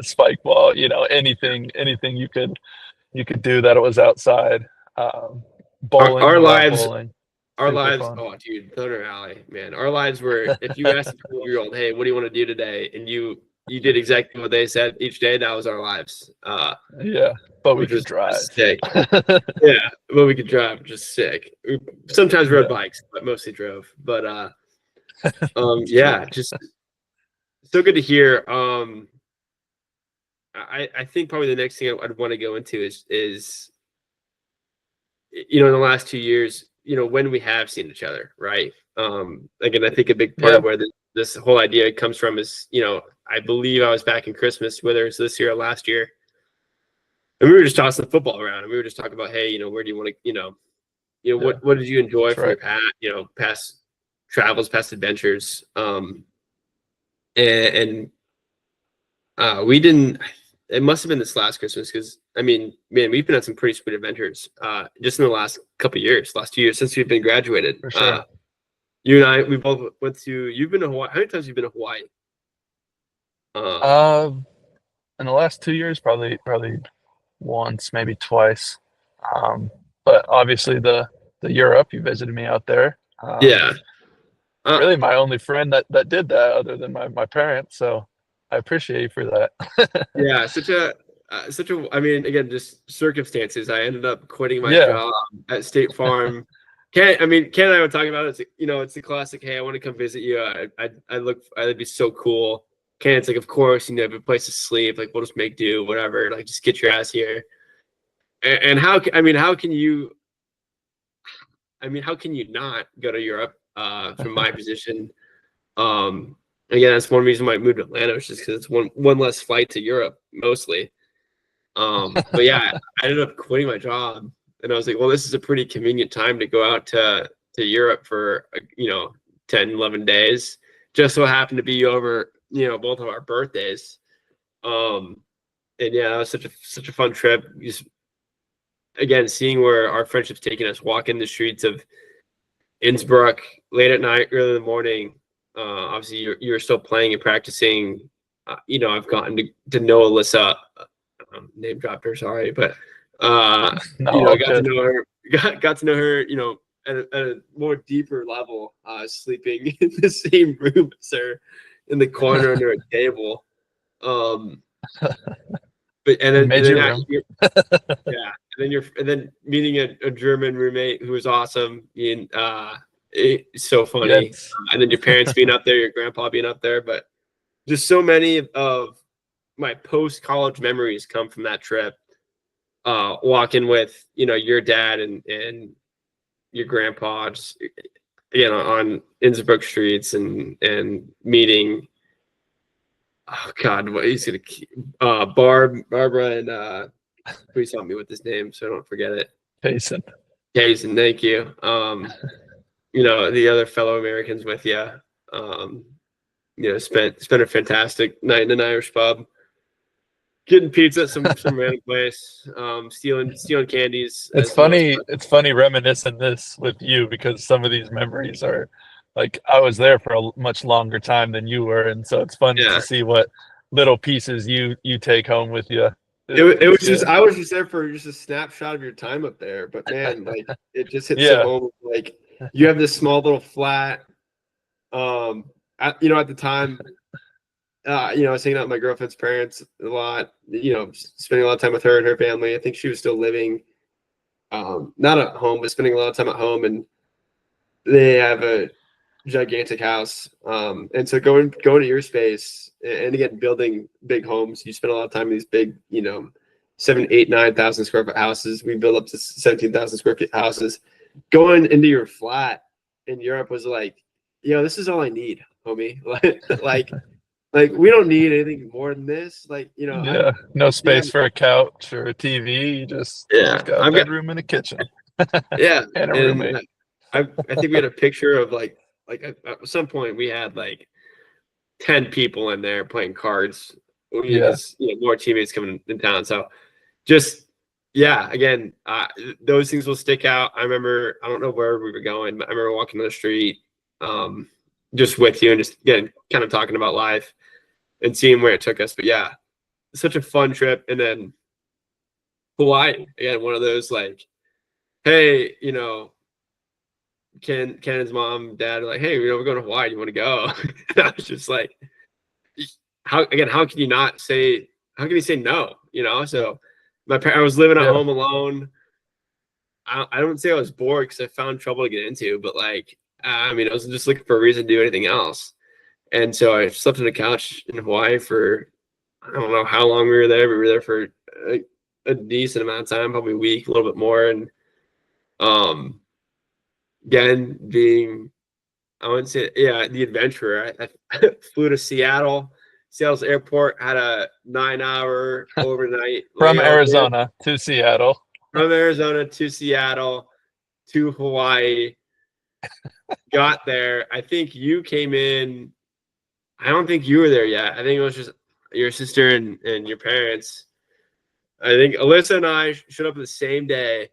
spike ball, anything you could do that it was outside. Bowling, Our we love lives, bowling. our Super lives. fun. Oh, dude, Thunder Alley, man. Our lives were. If you asked a 12-year-old, "Hey, what do you want to do today?" and you did exactly what they said each day, that was our lives. Yeah, but we Which could was drive. just sick. Yeah, but we could drive, just sick. We sometimes rode Yeah, bikes, but mostly drove. But it's true. yeah, just so good to hear. I think probably the next thing I'd want to go into is in the last 2 years, when we have seen each other, right? Again, I think a big part Yeah, of where this whole idea comes from is, I believe I was back in Christmas, whether it's this year or last year, and we were just tossing the football around, and we were just talking about, hey, where do you want to, yeah, what did you enjoy that's from right. your past travels, past adventures, and we didn't. It must have been this last Christmas because I mean, man, we've been on some pretty sweet adventures just in the last couple of years, last 2 years since we've been graduated. For sure. You and I, we both went to. You've been to Hawaii. How many times have you been to Hawaii? Um, Uh, in the last 2 years, probably once, maybe twice. Um, but obviously the Europe, you visited me out there. yeah. Uh, Really my only friend that did that other than my parents. So I appreciate you for that. yeah. Such a. I mean, again, just circumstances. I ended up quitting my Yeah, job at State Farm. Ken and I were talking about it. It's the classic. Hey, I want to come visit you. I look. That'd be so cool. Ken's like, of course, you have a place to sleep. Like, we'll just make do, whatever. Like, just get your ass here. And how can you? I mean, how can you not go to Europe? From my position, again, that's one reason why I moved to Atlanta, was just because it's one less flight to Europe, mostly. But yeah, I ended up quitting my job, and I was like, well, this is a pretty convenient time to go out to Europe for 10, 11 days. Just so happened to be over both of our birthdays. Um, and yeah, that was such a fun trip. Just again, seeing where our friendship's taking us, walking the streets of Innsbruck late at night, early in the morning. Obviously, you're still playing and practicing. I've gotten to know Alyssa. Name dropped her, sorry, but no, all got to good. know her. Got to know her. At a more deeper level, sleeping in the same room as her, in the corner under a table. Um, but and It then and made then you yeah, room. and then meeting a German roommate who was awesome. And it's so Yeah, funny. And then your parents being up there, your grandpa being up there, but just so many of my post college memories come from that trip. Walking with your dad and your grandpa, just again on Innsbruck streets and meeting. Oh God, what he's gonna Barbara and please help me with his name so I don't forget it. Jason. Jason, thank you. The other fellow Americans with you. Um, spent a fantastic night in an Irish pub, getting pizza at some random place, stealing candies It's as most. funny. It's funny reminiscing this with you because some of these memories are like I was there for a much longer time than you were, and so it's fun to Yeah, see what little pieces you take home with you. it was It's just good. I was just there for just a snapshot of your time up there, but man, like it just hits so Yeah, home. Like you have this small little flat. At the time, I was hanging out with my girlfriend's parents a lot. Spending a lot of time with her and her family. I think she was still living, not at home, but spending a lot of time at home. And they have a gigantic house. And so going to your space and again building big homes, you spend a lot of time in these big, 7, 8, 9,000 square foot houses. We build up to 17,000 square feet houses. Going into your flat in Europe was like, this is all I need, homie. like we don't need anything more than this. yeah. No Yeah, space for a couch or a TV. You just yeah, got a I've got, bedroom and a kitchen yeah, and a and roommate. I think we had a picture of like at some point we had like 10 people in there playing cards Yeah, because more teammates coming in town. So just yeah, again, those things will stick out. I remember, I don't know where we were going, but I remember walking down the street, um, just with you and just again kind of talking about life and seeing where it took us. But yeah, such a fun trip. And then Hawaii, again, one of those like hey, Cannon's mom, dad are like, hey, we're going to Hawaii. Do you want to go? And I was just like, how can you not say, how can you say no? So I was living at Yeah. home alone. I don't say I was bored because I found trouble to get into, but like, I mean, I was just looking for a reason to do anything else. And so I slept on a couch in Hawaii for, I don't know how long we were there, but we were there for a decent amount of time, probably a week, a little bit more. And um, again, being, I wouldn't say, yeah, the adventurer. I flew to Seattle. Seattle's airport had a 9-hour overnight From layover Arizona to Seattle. from Arizona to Seattle to Hawaii. Got there. I think you came in. I don't think you were there yet. I think it was just your sister and your parents. I think Alyssa and I showed up the same day.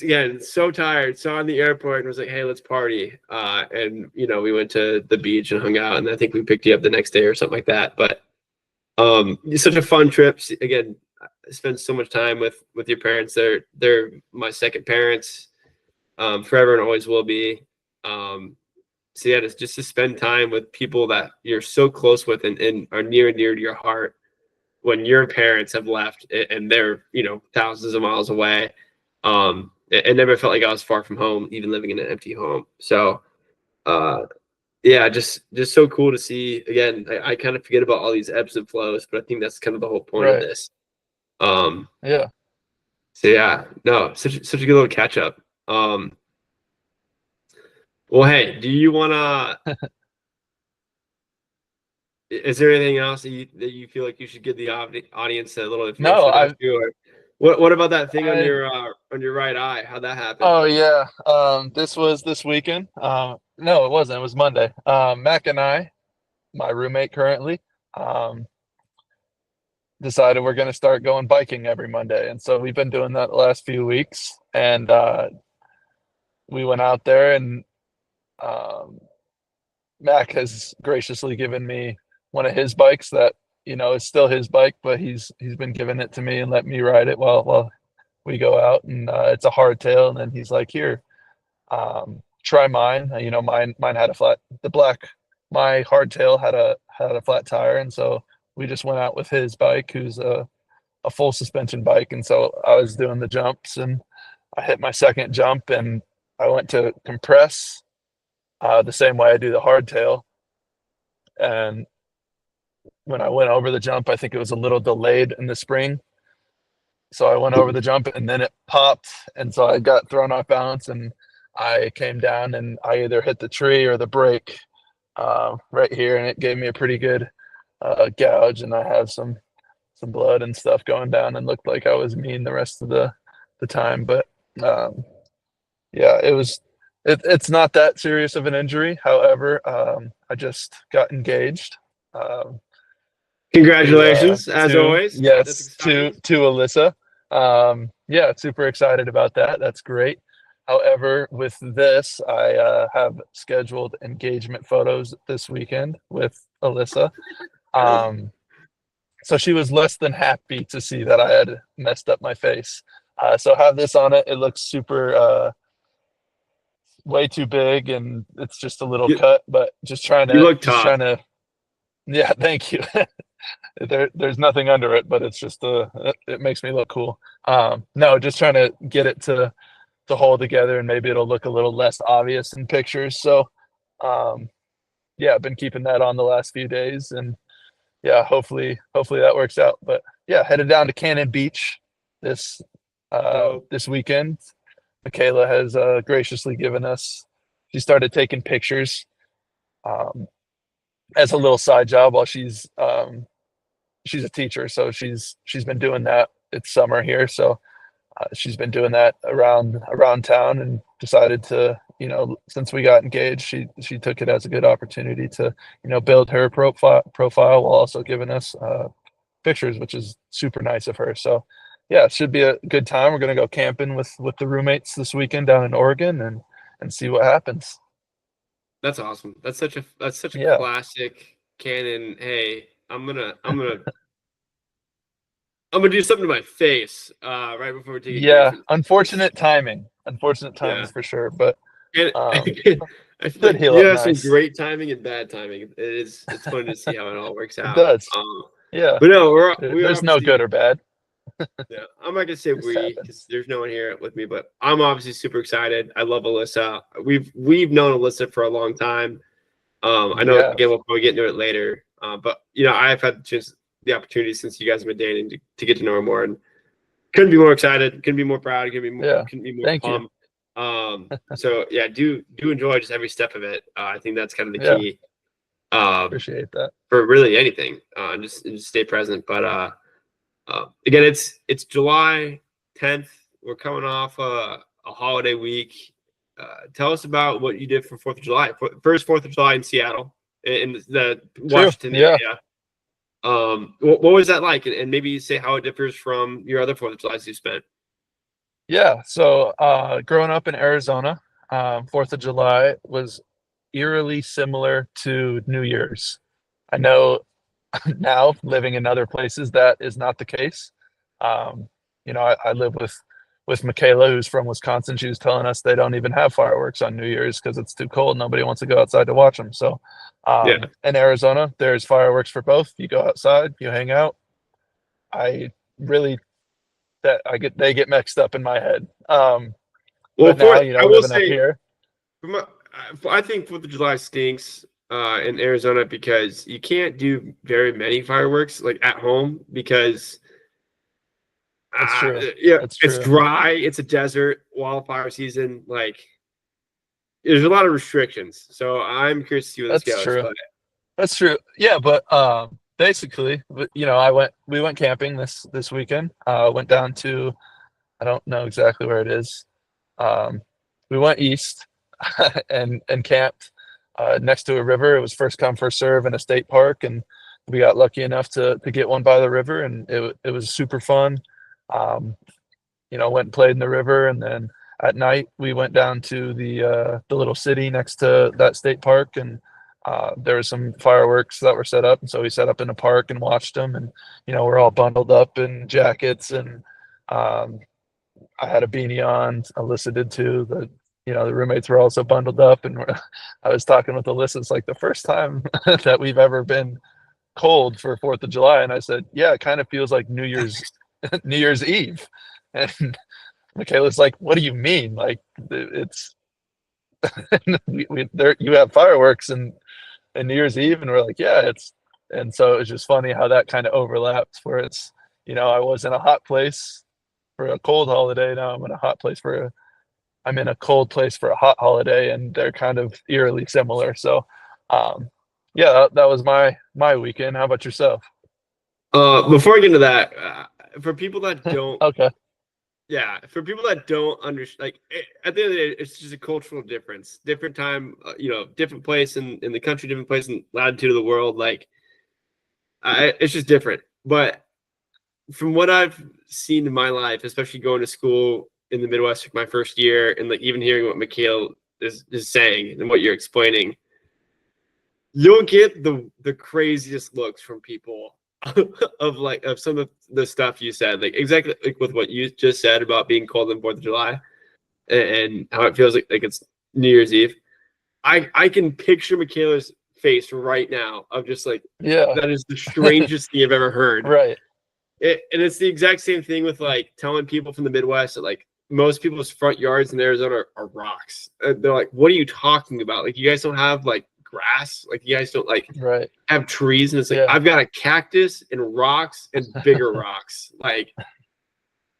Again, so tired, saw in the airport and was like, hey, let's party. And we went to the beach and hung out, and I think we picked you up the next day or something like that. But it's such a fun trip. Again, I spent so much time with your parents. They're my second parents, forever and always will be. So yeah, just to spend time with people that you're so close with and are near and dear to your heart when your parents have left and they're thousands of miles away. It never felt like I was far from home, even living in an empty home. So uh yeah, just so cool to see. Again, I kind of forget about all these ebbs and flows, but I think that's kind of the whole point of Right. this. um Yeah. so yeah, no, such a good little catch up. Well, hey, do you want to, is there anything else that you feel like you should give the audience a little No, information about you? Or what about that thing I on your right eye? How'd that happen? oh yeah. This was this weekend. No, it wasn't. It was Monday. Mac and I, my roommate currently, um, decided we're going to start going biking every Monday, and so we've been doing that the last few weeks. And we went out there, and um, Mac has graciously given me one of his bikes that is still his bike, but he's been giving it to me and let me ride it while we go out. And it's a hardtail, and then he's like, here, try mine. Mine had a flat, the black, my hardtail had a flat tire, and so we just went out with his bike, who's a full suspension bike. And so I was doing the jumps, and I hit my second jump, and I went to compress the same way I do the hardtail. And when I went over the jump, I think it was a little delayed in the spring. So I went over the jump, and then it popped. And so I got thrown off balance, and I came down, and I either hit the tree or the brake right here. And it gave me a pretty good gouge. And I have some blood and stuff going down, and looked like I was mean the rest of the time. But um, yeah, it's not that serious of an injury. However, I just got engaged. Um, Congratulations, as to always. That's yes, to exciting. Alyssa. Yeah, super excited about that. That's great. However, with this, I have scheduled engagement photos this weekend with Alyssa. Um, so she was less than happy to see that I had messed up my face. So have this on it. It looks super way too big, and it's just a little You cut, but just trying you to look just tough. trying to yeah, thank you. There's nothing under it, but it's just it makes me look cool. No, just trying to get it to hold together, and maybe it'll look a little less obvious in pictures. So um yeah, I've been keeping that on the last few days, and yeah, hopefully that works out. But yeah, headed down to Cannon Beach this So this weekend. Michaela has graciously given us, she started taking pictures um as a little side job while she's a teacher, so she's been doing that. It's summer here, so she's been doing that around town, and decided to, since we got engaged, she took it as a good opportunity to, build her profile while also giving us pictures, which is super nice of her. So yeah, it should be a good time. We're gonna go camping with the roommates this weekend down in Oregon, and see what happens. that's awesome. That's such a Yeah. classic Canon. Hey, I'm gonna I'm gonna do something to my face right before we take a break Yeah, from this. unfortunate timing. Unfortunate timing Yeah, for sure, but and um, I feel should like heal you up have some nice. great timing and bad timing. It's fun to see how it all works It out. does. Yeah, But no, we there's no good obviously, or bad. yeah. I'm not gonna say Just we because happens. there's no one here with me, but I'm obviously super excited. I love Alyssa. We've known Alyssa for a long time. I know Yeah, again we'll probably get into it later, but I've had the opportunity since you guys have been dating to get to know her more, and couldn't be more excited, couldn't be more proud, yeah. couldn't be more Thank you. pumped. So yeah, do enjoy just every step of it. I think that's kind of the Yeah, key um, appreciate that. for really anything. Just stay present. But again, it's July 10th. We're coming off a holiday week. Tell us about what you did for Fourth of July. First Fourth of July in Seattle, in the True. Washington Yeah, area. What was that like? And maybe say how it differs from your other Fourth of July's you spent. yeah. So, growing up in Arizona, Fourth of July was eerily similar to New Year's. I know now living in other places that is not the case. Um, I live with Michaela, who's from Wisconsin. She was telling us they don't even have fireworks on New Year's because it's too cold. Nobody wants to go outside to watch them. So, Yeah. in Arizona, there's fireworks for both. You go outside, you hang out. I really that I get they get mixed up in my head. Well, But now, I will living up say, here, from a, I think Fourth of July stinks in Arizona because you can't do very many fireworks like at home because it's true. yeah, It's it's true. dry, it's a desert, wildfire season. Like there's a lot of restrictions. So I'm curious to see where this That's goes. true. But That's true. Yeah, but basically, we went camping this weekend. Went down to I don't know exactly where it is. Um, we went east and camped next to a river. It was first come first serve in a state park, and we got lucky enough to get one by the river, and it was super fun. Um, went and played in the river, and then at night we went down to the little city next to that state park, and there was some fireworks that were set up, and so we set up in a park and watched them, and we're all bundled up in jackets, and um, I had a beanie on. Alyssa did too. The roommates were also bundled up, and I was talking with Alyssa. It's like the first time that we've ever been cold for Fourth of July, and I said, "Yeah, it kind of feels like New Year's New Year's Eve." And Michaela's like, "What do you mean? Like it's there? You have fireworks and New Year's Eve?" And we're like, "Yeah, it's." And so it was just funny how that kind of overlaps. Where it's I was in a hot place for a cold holiday. Now I'm in a hot place for a I'm in a cold place for a hot holiday, and they're kind of eerily similar. So, um, yeah, that was my weekend. How about yourself? before I get into that, for people that don't Okay, yeah, for people that don't understand, like at the end of the day, it's just a cultural difference. Different time, different place in the country, different place in latitude of the world. Like, it's just different. But from what I've seen in my life, especially going to school in the Midwest for my first year, and like even hearing what Mikhail is saying and what you're explaining, you'll get the craziest looks from people of some of the stuff you said, like exactly like with what you just said about being cold on 4th of July and how it feels like it's New Year's Eve. I can picture Michaela's face right now of just like yeah, that is the strangest thing I've ever heard. right, And it's the exact same thing with like telling people from the Midwest that like most people's front yards in Arizona are rocks. And they're like, "What are you talking about? Like, you guys don't have like grass? Like, you guys don't like right, have trees?" And it's like, yeah, "I've got a cactus and rocks and bigger rocks." Like,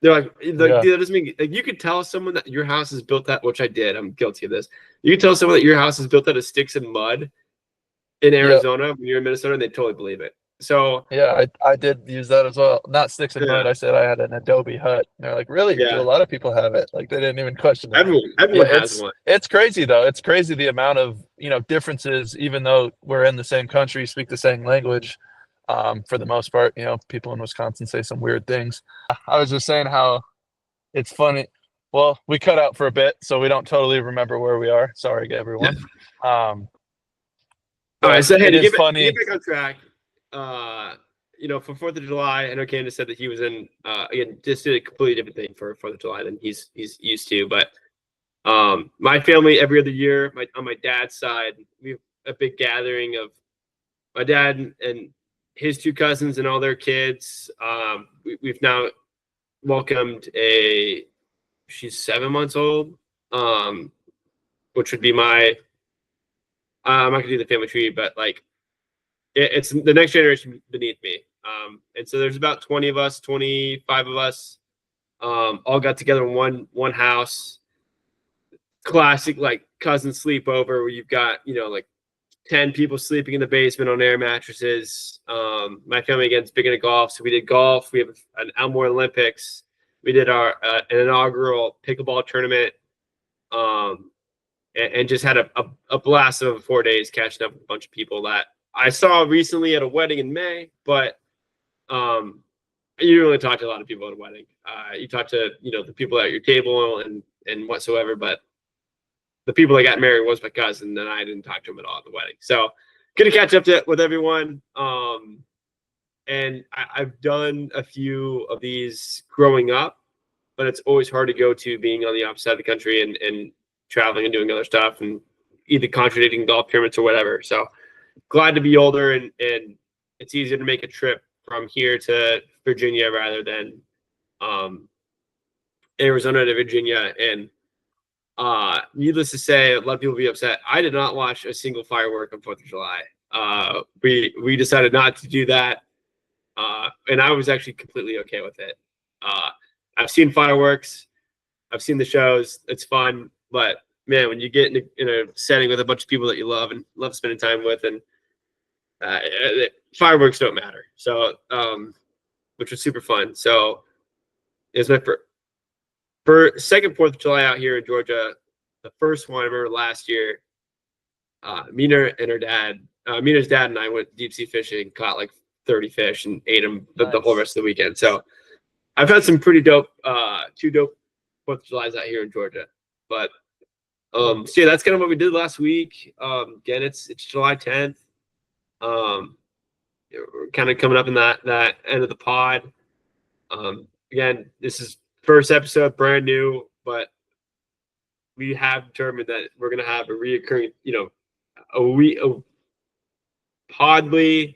they're like yeah, that doesn't mean like you could tell someone that your house is built that, which I did. I'm guilty of this. You could tell someone that your house is built out of sticks and mud in yeah, Arizona when you're in Minnesota, and they totally believe it. So yeah. I did use that as well. Not sticks and mud. yeah, I said I had an adobe hut. And they're like, "Really? Do a yeah. lot of people have it?" Like they didn't even question it. Yeah, Everyone has one. it's crazy though. It's crazy the amount of differences, even though we're in the same country, speak the same language. For the most part, people in Wisconsin say some weird things. I was just saying how it's funny. Well, we cut out for a bit, so we don't totally remember where we are. Sorry, Yeah. everyone. Um, All right. but So hey, it is to get funny. back on track, uh, for 4th of July, I know Candace said that he was in again just did a completely different thing for 4th of July than he's used to. But my family every other year, on my dad's side, we have a big gathering of my dad and his two cousins and all their kids. We've now welcomed she's 7 months old, which would be my. I'm not gonna do the family tree, but like it's the next generation beneath me. And so there's about 20 of us, 25 of us, all got together in one house. Classic like cousin sleepover where you've got like 10 people sleeping in the basement on air mattresses. My family again's big into golf, so we did golf. We have an Elmore Olympics. We did our an inaugural pickleball tournament, and just had a blast of 4 days catching up with a bunch of people that I saw recently at a wedding in May. But you don't really talk to a lot of people at a wedding. You talk to the people at your table and whatsoever, but the people that got married was my cousin, and I didn't talk to him at all at the wedding. So good to catch up with everyone. And I've done a few of these growing up, but it's always hard to go to being on the opposite side of the country and traveling and doing other stuff and either contradicting golf tournaments or whatever. So glad to be older, and it's easier to make a trip from here to Virginia rather than Arizona to Virginia. And needless to say, a lot of people will be upset. I did not watch a single firework on 4th of July. We decided not to do that, and I was actually completely okay with it. I've seen fireworks, I've seen the shows. It's fun, but man, when you get in a setting with a bunch of people that you love and love spending time with, and fireworks don't matter. So, which was super fun. So, it was my second 4th of July out here in Georgia. The first one I remember last year. Mina's dad and I went deep sea fishing, caught like 30 fish, and ate them the whole rest of the weekend. So I've had some pretty dope, 2 dope 4th of Julys out here in Georgia. But so yeah, that's kind of what we did last week. Again, it's July 10th. We're kind of coming up in that end of the pod. Again, this is first episode, brand new, but we have determined that we're gonna have a reoccurring, a Podly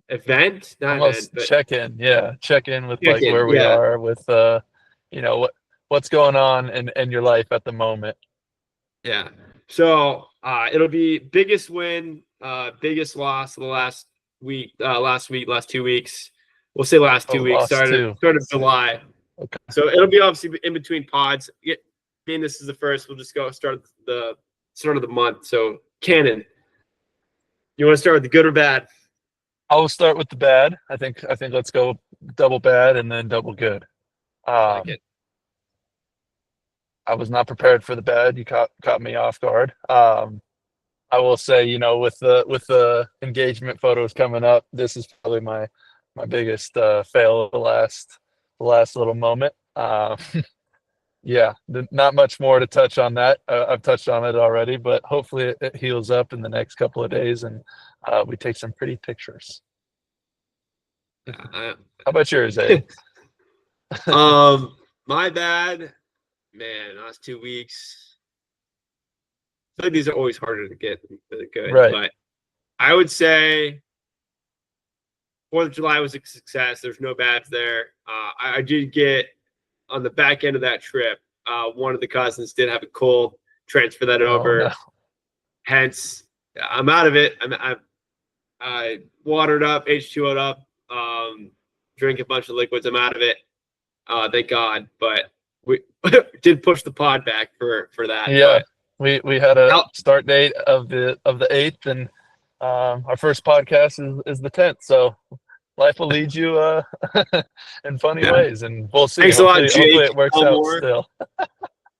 event, not Almost event, but check in with like check-in, where we yeah. are with what's going on in your life at the moment. Yeah. So it'll be biggest win, biggest loss of the last 2 weeks. We'll say last 2 weeks, Lost too. start of July. Okay. So it'll be obviously in between pods. Being this is the first, we'll just go start of the month. So Cannon, you want to start with the good or bad? I'll start with the bad. I think let's go double bad and then double good. Like it. I was not prepared for the bad. You caught me off guard. I will say, with the engagement photos coming up, this is probably my biggest fail of the last little moment. Yeah, not much more to touch on that. I've touched on it already, but hopefully it heals up in the next couple of days and we take some pretty pictures. How about yours, Abe? My bad, man. Last 2 weeks. I feel like these are always harder to get than good, right? But I would say 4th of July was a success. There's no bads there. I did get on the back end of that trip. One of the cousins did have a cold. Transfer that over. No. Hence, I'm out of it. I watered up, H2O'd up, drink a bunch of liquids. I'm out of it. Thank God. But we did push the pod back for that. Yeah, we had a start date of the 8th, and our first podcast is the 10th. So life will lead you in funny ways, and we'll see. Thanks a lot, Jake. Hopefully it works out still.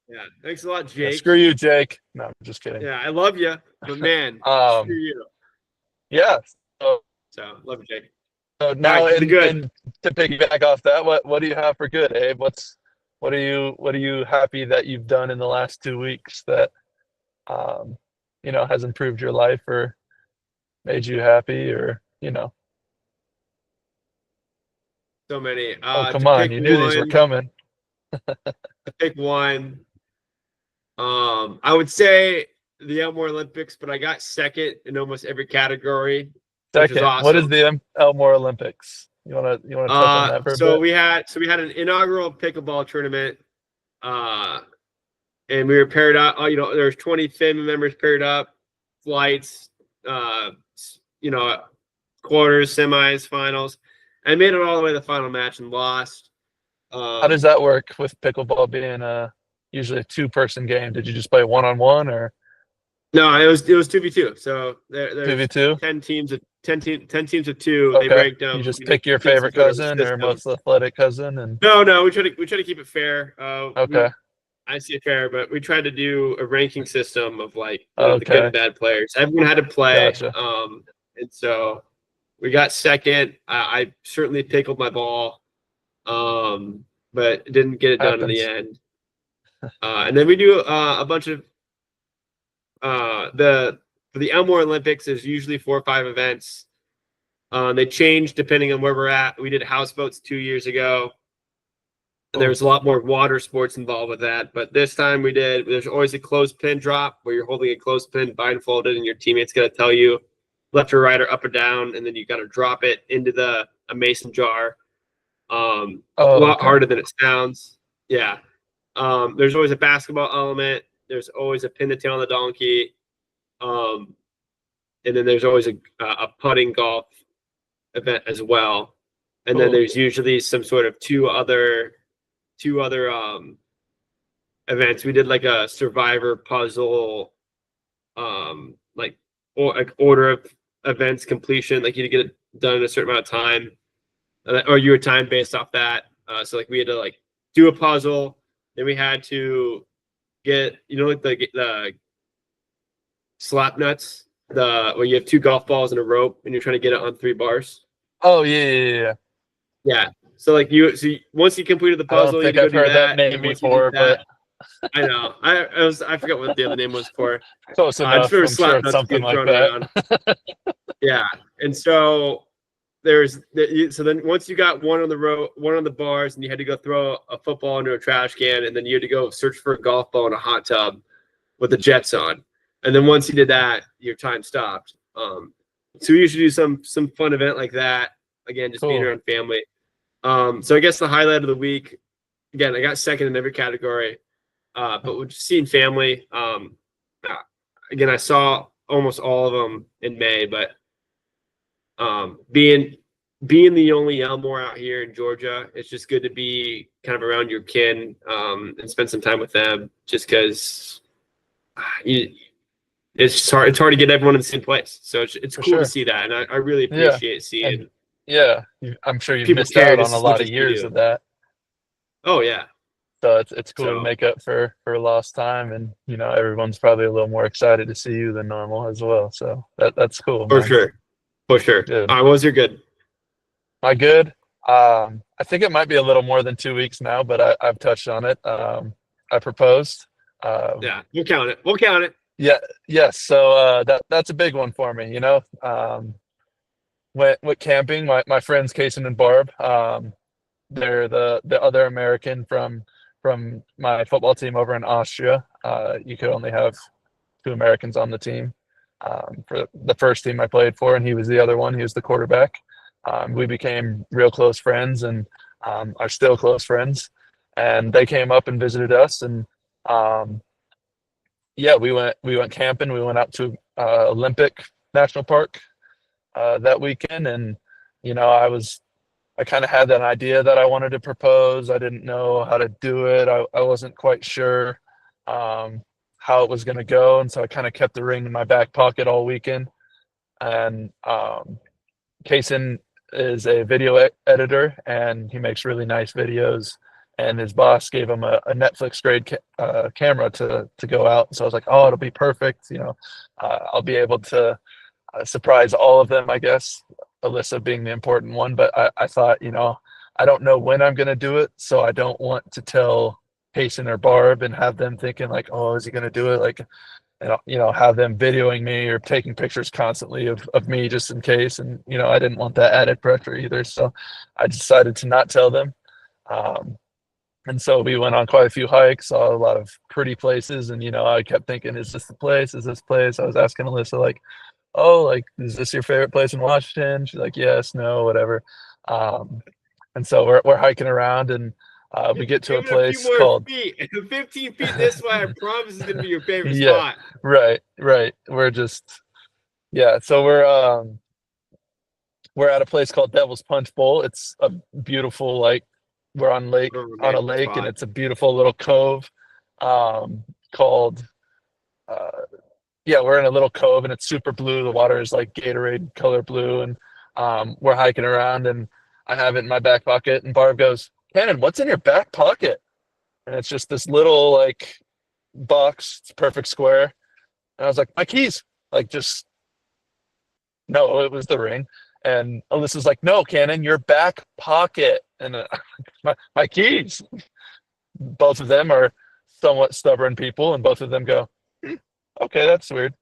Yeah, thanks a lot, Jake. Screw you, Jake. No, I'm just kidding. Yeah, I love you, but man, screw you. Yeah. So love you, Jake. So now, and to piggyback off that, what do you have for good, Abe? What are you happy that you've done in the last 2 weeks that has improved your life or made you happy, or you know? So many. Oh, come To on, pick you knew these were one, coming. to pick one. I would say the Elmore Olympics, but I got second in almost every category, which is Second, what is awesome. the Elmore Olympics? You wanna touch on that for a bit? So we had an inaugural pickleball tournament, uh, and we were paired up. There's 20 family members paired up, flights, uh, you know, quarters, semis, finals. I made it all the way to the final match and lost. How does Um, that work with pickleball being usually a two-person game? Did you just play one-on-one or no, it was 2v2. So two v there's two? 10 teams of 10 teams of two. They Okay, ranked you them, just pick your using some favorite sort of a cousin or system. most athletic cousin, and No, we try to keep it fair. okay, I see it fair, but we tried to do a ranking system of like the good and okay, bad players. Everyone had to play, gotcha. and so we got second. I certainly pickled my ball, but didn't get it done in the Happens. end. And then we do a bunch of the for the Elmore Olympics. There's usually 4 or 5 events. They change depending on where we're at. We did houseboats 2 years ago. Oh, There's a lot more water sports involved with that, but this time there's always a closed pin drop where you're holding a closed pin blindfolded and your teammate's going to tell you left or right or up or down, and then you got to drop it into a mason jar. A oh, lot okay. harder than it sounds. Yeah. There's always a basketball element. There's always a pin the tail on the donkey. Um, and then there's always a putting golf event as well. And then Cool. there's usually some sort of two other events. We did like a survivor puzzle, like order of events completion. Like you had to get it done in a certain amount of time, or you were timed based off that. So like we had to like do a puzzle, then we had to get like the slap nuts, the where you have 2 golf balls and a rope, and you're trying to get it on 3 bars. Oh yeah, yeah, yeah, yeah. Yeah. Once you completed the I don't puzzle, you had think to go I've do heard that that, and then name once you did before, but that, I know. I forgot what the other name was for. close I just enough. remember I'm sure slap it's nuts something being like thrown that. around. Yeah, and so so then once you got one on the row, one on the bars, and you had to go throw a football into a trash can, and then you had to go search for a golf ball in a hot tub with the jets on, and then once you did that, your time stopped. So we usually do some fun event like that. Again, just being Cool. around family. So I guess the highlight of the week, again, I got second in every category. But we're just seeing family. Again, I saw almost all of them in May, but being the only Elmore out here in Georgia, it's just good to be kind of around your kin, and spend some time with them. Just because it's just hard. It's hard to get everyone in the same place. So it's For cool to sure. see that, and I really Yeah. appreciate And seeing yeah, I'm sure you've people missed care out on just a as much lot of as we years do. of that. Oh yeah. So it's cool to So make up for lost time, and everyone's probably a little more excited to see you than normal as well. So that's cool, for man. sure, for sure. Good. What was your good? My good. I think it might be a little more than 2 weeks now, but I've touched on it. I proposed. Um, Yeah, we'll count it. We'll count it. yeah, yes. So that's a big one for me. Went camping. My friends Kason and Barb. They're the other American from my football team over in Austria. You could only have two Americans on the team. For the first team I played for, and he was the other one. He was the quarterback. We became real close friends, and are still close friends. And they came up and visited us, and um, yeah, we went camping. We went out to Olympic National Park that weekend, and I kind of had that idea that I wanted to propose. I didn't know how to do it. I wasn't quite sure um, how it was going to go. And so I kind of kept the ring in my back pocket all weekend. And Kaysen is a video editor, and he makes really nice videos. And his boss gave him a Netflix grade camera to go out. So I was like, oh, it'll be perfect. I'll be able to surprise all of them, I guess. Alyssa being the important one, but I thought, I don't know when I'm going to do it, so I don't want to tell Payson or Barb and have them thinking like, oh, is he going to do it? Like, and have them videoing me or taking pictures constantly of me just in case. And I didn't want that added pressure either, so I decided to not tell them. Um, and so we went on quite a few hikes, saw a lot of pretty places, and I kept thinking, is this the place? Is this place? I was asking Alyssa, like, oh, like, is this your favorite place in Washington? She's like, yes, no, whatever. Um, and so we're hiking around, and we get to a Give it a few place more called, feet. 15 feet this way, I promise is gonna be your favorite yeah, spot. right, right. We're just, yeah. So we're at a place called Devil's Punch Bowl. It's a beautiful, like, we're What a on a romantic lake, and spot. it's a beautiful little cove, called, uh, yeah, we're in a little cove, and it's super blue. The water is like Gatorade color blue, and we're hiking around, and I have it in my back pocket, and Barb goes, Cannon, what's in your back pocket? And it's just this little, like, box. It's perfect square. And I was like, my keys. Like, just, no, it was the ring. And Alyssa's like, no, Cannon, your back pocket. And my keys. Both of them are somewhat stubborn people, and both of them go, okay, that's weird,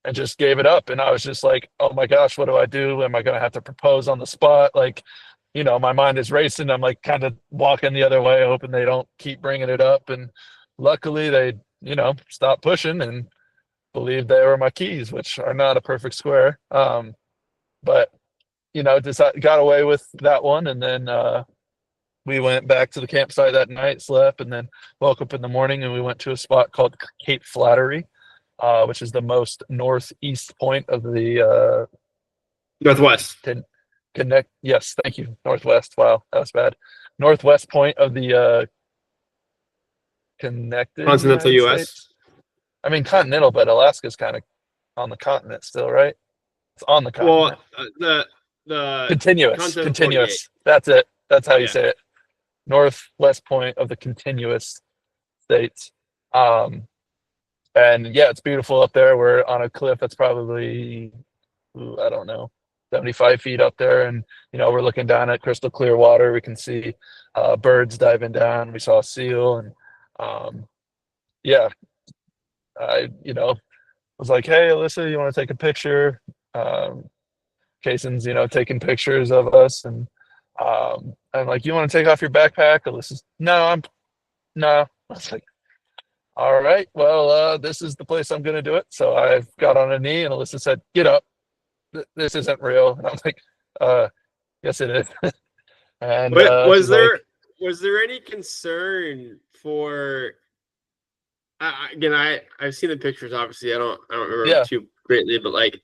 and just gave it up. And I was just like, oh my gosh, what do I do? Am I going to have to propose on the spot? Like, my mind is racing. I'm like kind of walking the other way, hoping they don't keep bringing it up. And luckily they, stopped pushing and believed they were my keys, which are not a perfect square. But, got away with that one. And then, we went back to the campsite that night, slept, and then woke up in the morning, and we went to a spot called Cape Flattery, which is the most northeast point of the Northwest. connect. Yes, thank you. Northwest. Wow, that was bad. Northwest point of the connected Continental United US. States. I mean continental, but Alaska's kind of on the continent still, right? It's on the Well, continent. the Continuous, continental 48. continuous. That's it. That's how you Yeah. say it. Northwest point of the continuous states. Um, and yeah, it's beautiful up there. We're on a cliff that's probably, I don't know, 75 feet up there. And, we're looking down at crystal clear water. We can see birds diving down. We saw a seal. And yeah, I, was like, hey, Alyssa, you want to take a picture? Kason's, taking pictures of us. And I'm like, you want to take off your backpack? Alyssa's, no, no. I was like, all right, well, this is the place I'm going to do it. So I got on a knee, and Alyssa said, get up. This isn't real. And I'm like, yes, it is. And But she's like, was there any concern for again, I've seen the pictures, obviously. I don't remember them yeah, too greatly, but like,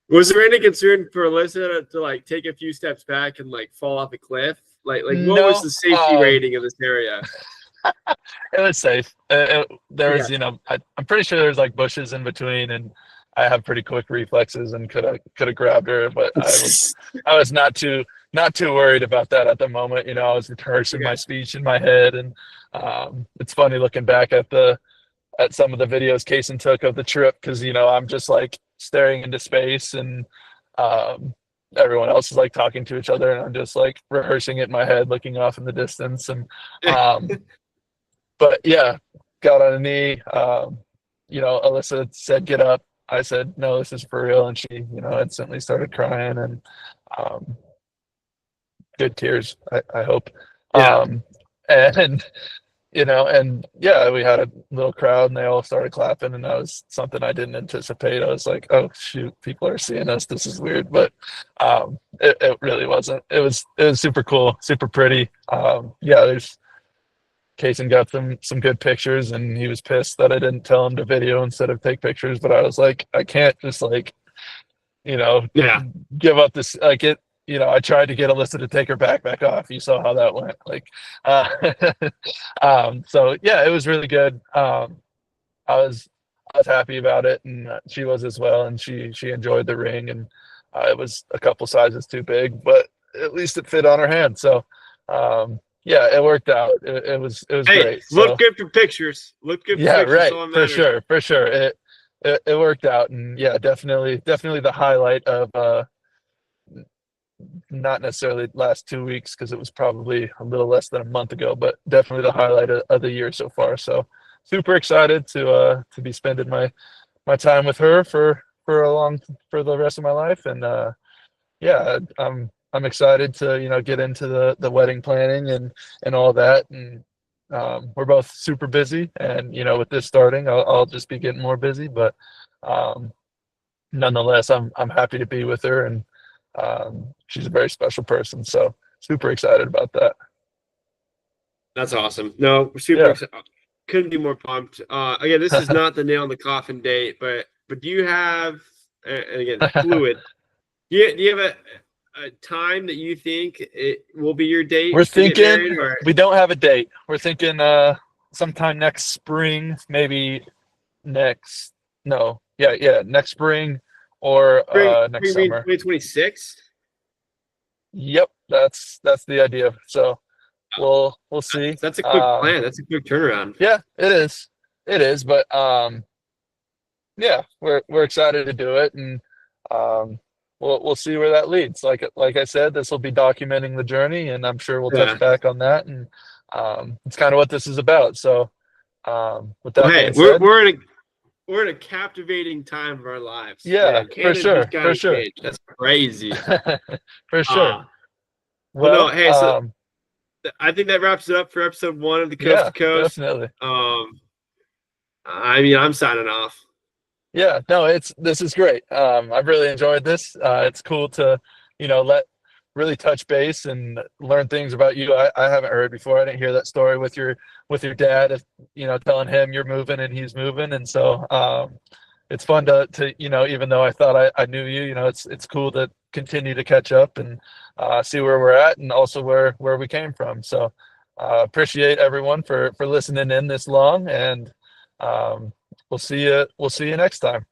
was there any concern for Alyssa to like take a few steps back and like fall off a cliff? Like what was no, the safety rating of this area? it was safe. There Yeah. was, I'm pretty sure there's like bushes in between, and I have pretty quick reflexes and could have grabbed her, but I was not too worried about that at the moment. I was rehearsing Okay. my speech in my head, and it's funny looking back at some of the videos Kaysen took of the trip, because I'm just like staring into space, and um, everyone else is like talking to each other, and I'm just like rehearsing it in my head, looking off in the distance. And um, but yeah, got on a knee. Alyssa said, "Get up." I said, "No, this is for real," and she, instantly started crying, and um, good tears, I hope. Yeah. Um, and and yeah, we had a little crowd, and they all started clapping, and that was something I didn't anticipate. I was like, oh shoot, people are seeing us. This is weird, but it really wasn't. It was super cool, super pretty. Yeah, there's Kaysen got some good pictures, and he was pissed that I didn't tell him to video instead of take pictures. But I was like, I can't just like you know Yeah. give up this, like, it. I tried to get Alyssa to take her backpack off. You saw how that went. Like, uh, so yeah, it was really good. I was I was happy about it, and she was as well, and she enjoyed the ring, and it was a couple sizes too big, but at least it fit on her hand. So yeah, it worked out. It was Hey, great. look So good for pictures. Look good for yeah, pictures. right, All that for matters. sure, for sure. It worked out, and yeah, definitely the highlight of not necessarily last 2 weeks, because it was probably a little less than a month ago, but definitely the highlight of the year so far. So super excited to be spending my time with her for the rest of my life. And yeah, I'm excited to get into the wedding planning and all that. And we're both super busy, and with this starting, I'll just be getting more busy. But um, nonetheless, I'm happy to be with her, and she's a very special person. So super excited about that. That's awesome. No, we're super Yeah. excited. Couldn't be more pumped. Again, this is not the nail in the coffin date, but do you have, and again, fluid. Do you have a time that you think it will be your We're date to get thinking married, or we don't have a date. We're thinking sometime next spring, maybe next no, yeah, next spring or next spring being summer. 2026? Yep, that's the idea. So we'll see. That's a quick plan. That's a quick turnaround. Yeah, it is. It is, but yeah, we're excited to do it, and we'll see where that leads. Like I said, this will be documenting the journey, and I'm sure we'll touch Yeah. back on that. And it's kind of what this is about. So with Well, that hey, being said, we're in a captivating time of our lives. yeah, Man, for Cannon just sure, got for sure, engaged. That's crazy. for sure. Uh, well, no, Well, hey, so I think that wraps it up for episode 1 of the Coast yeah, to Coast. definitely. I mean, I'm signing off. Yeah, no, this is great. I've really enjoyed this. It's cool to, let really touch base and learn things about you. I haven't heard before. I didn't hear that story with your dad, telling him you're moving and he's moving. And so it's fun to even though I thought I knew you, it's cool to continue to catch up and see where we're at and also where we came from. So appreciate everyone for listening in this long, and we'll see you next time.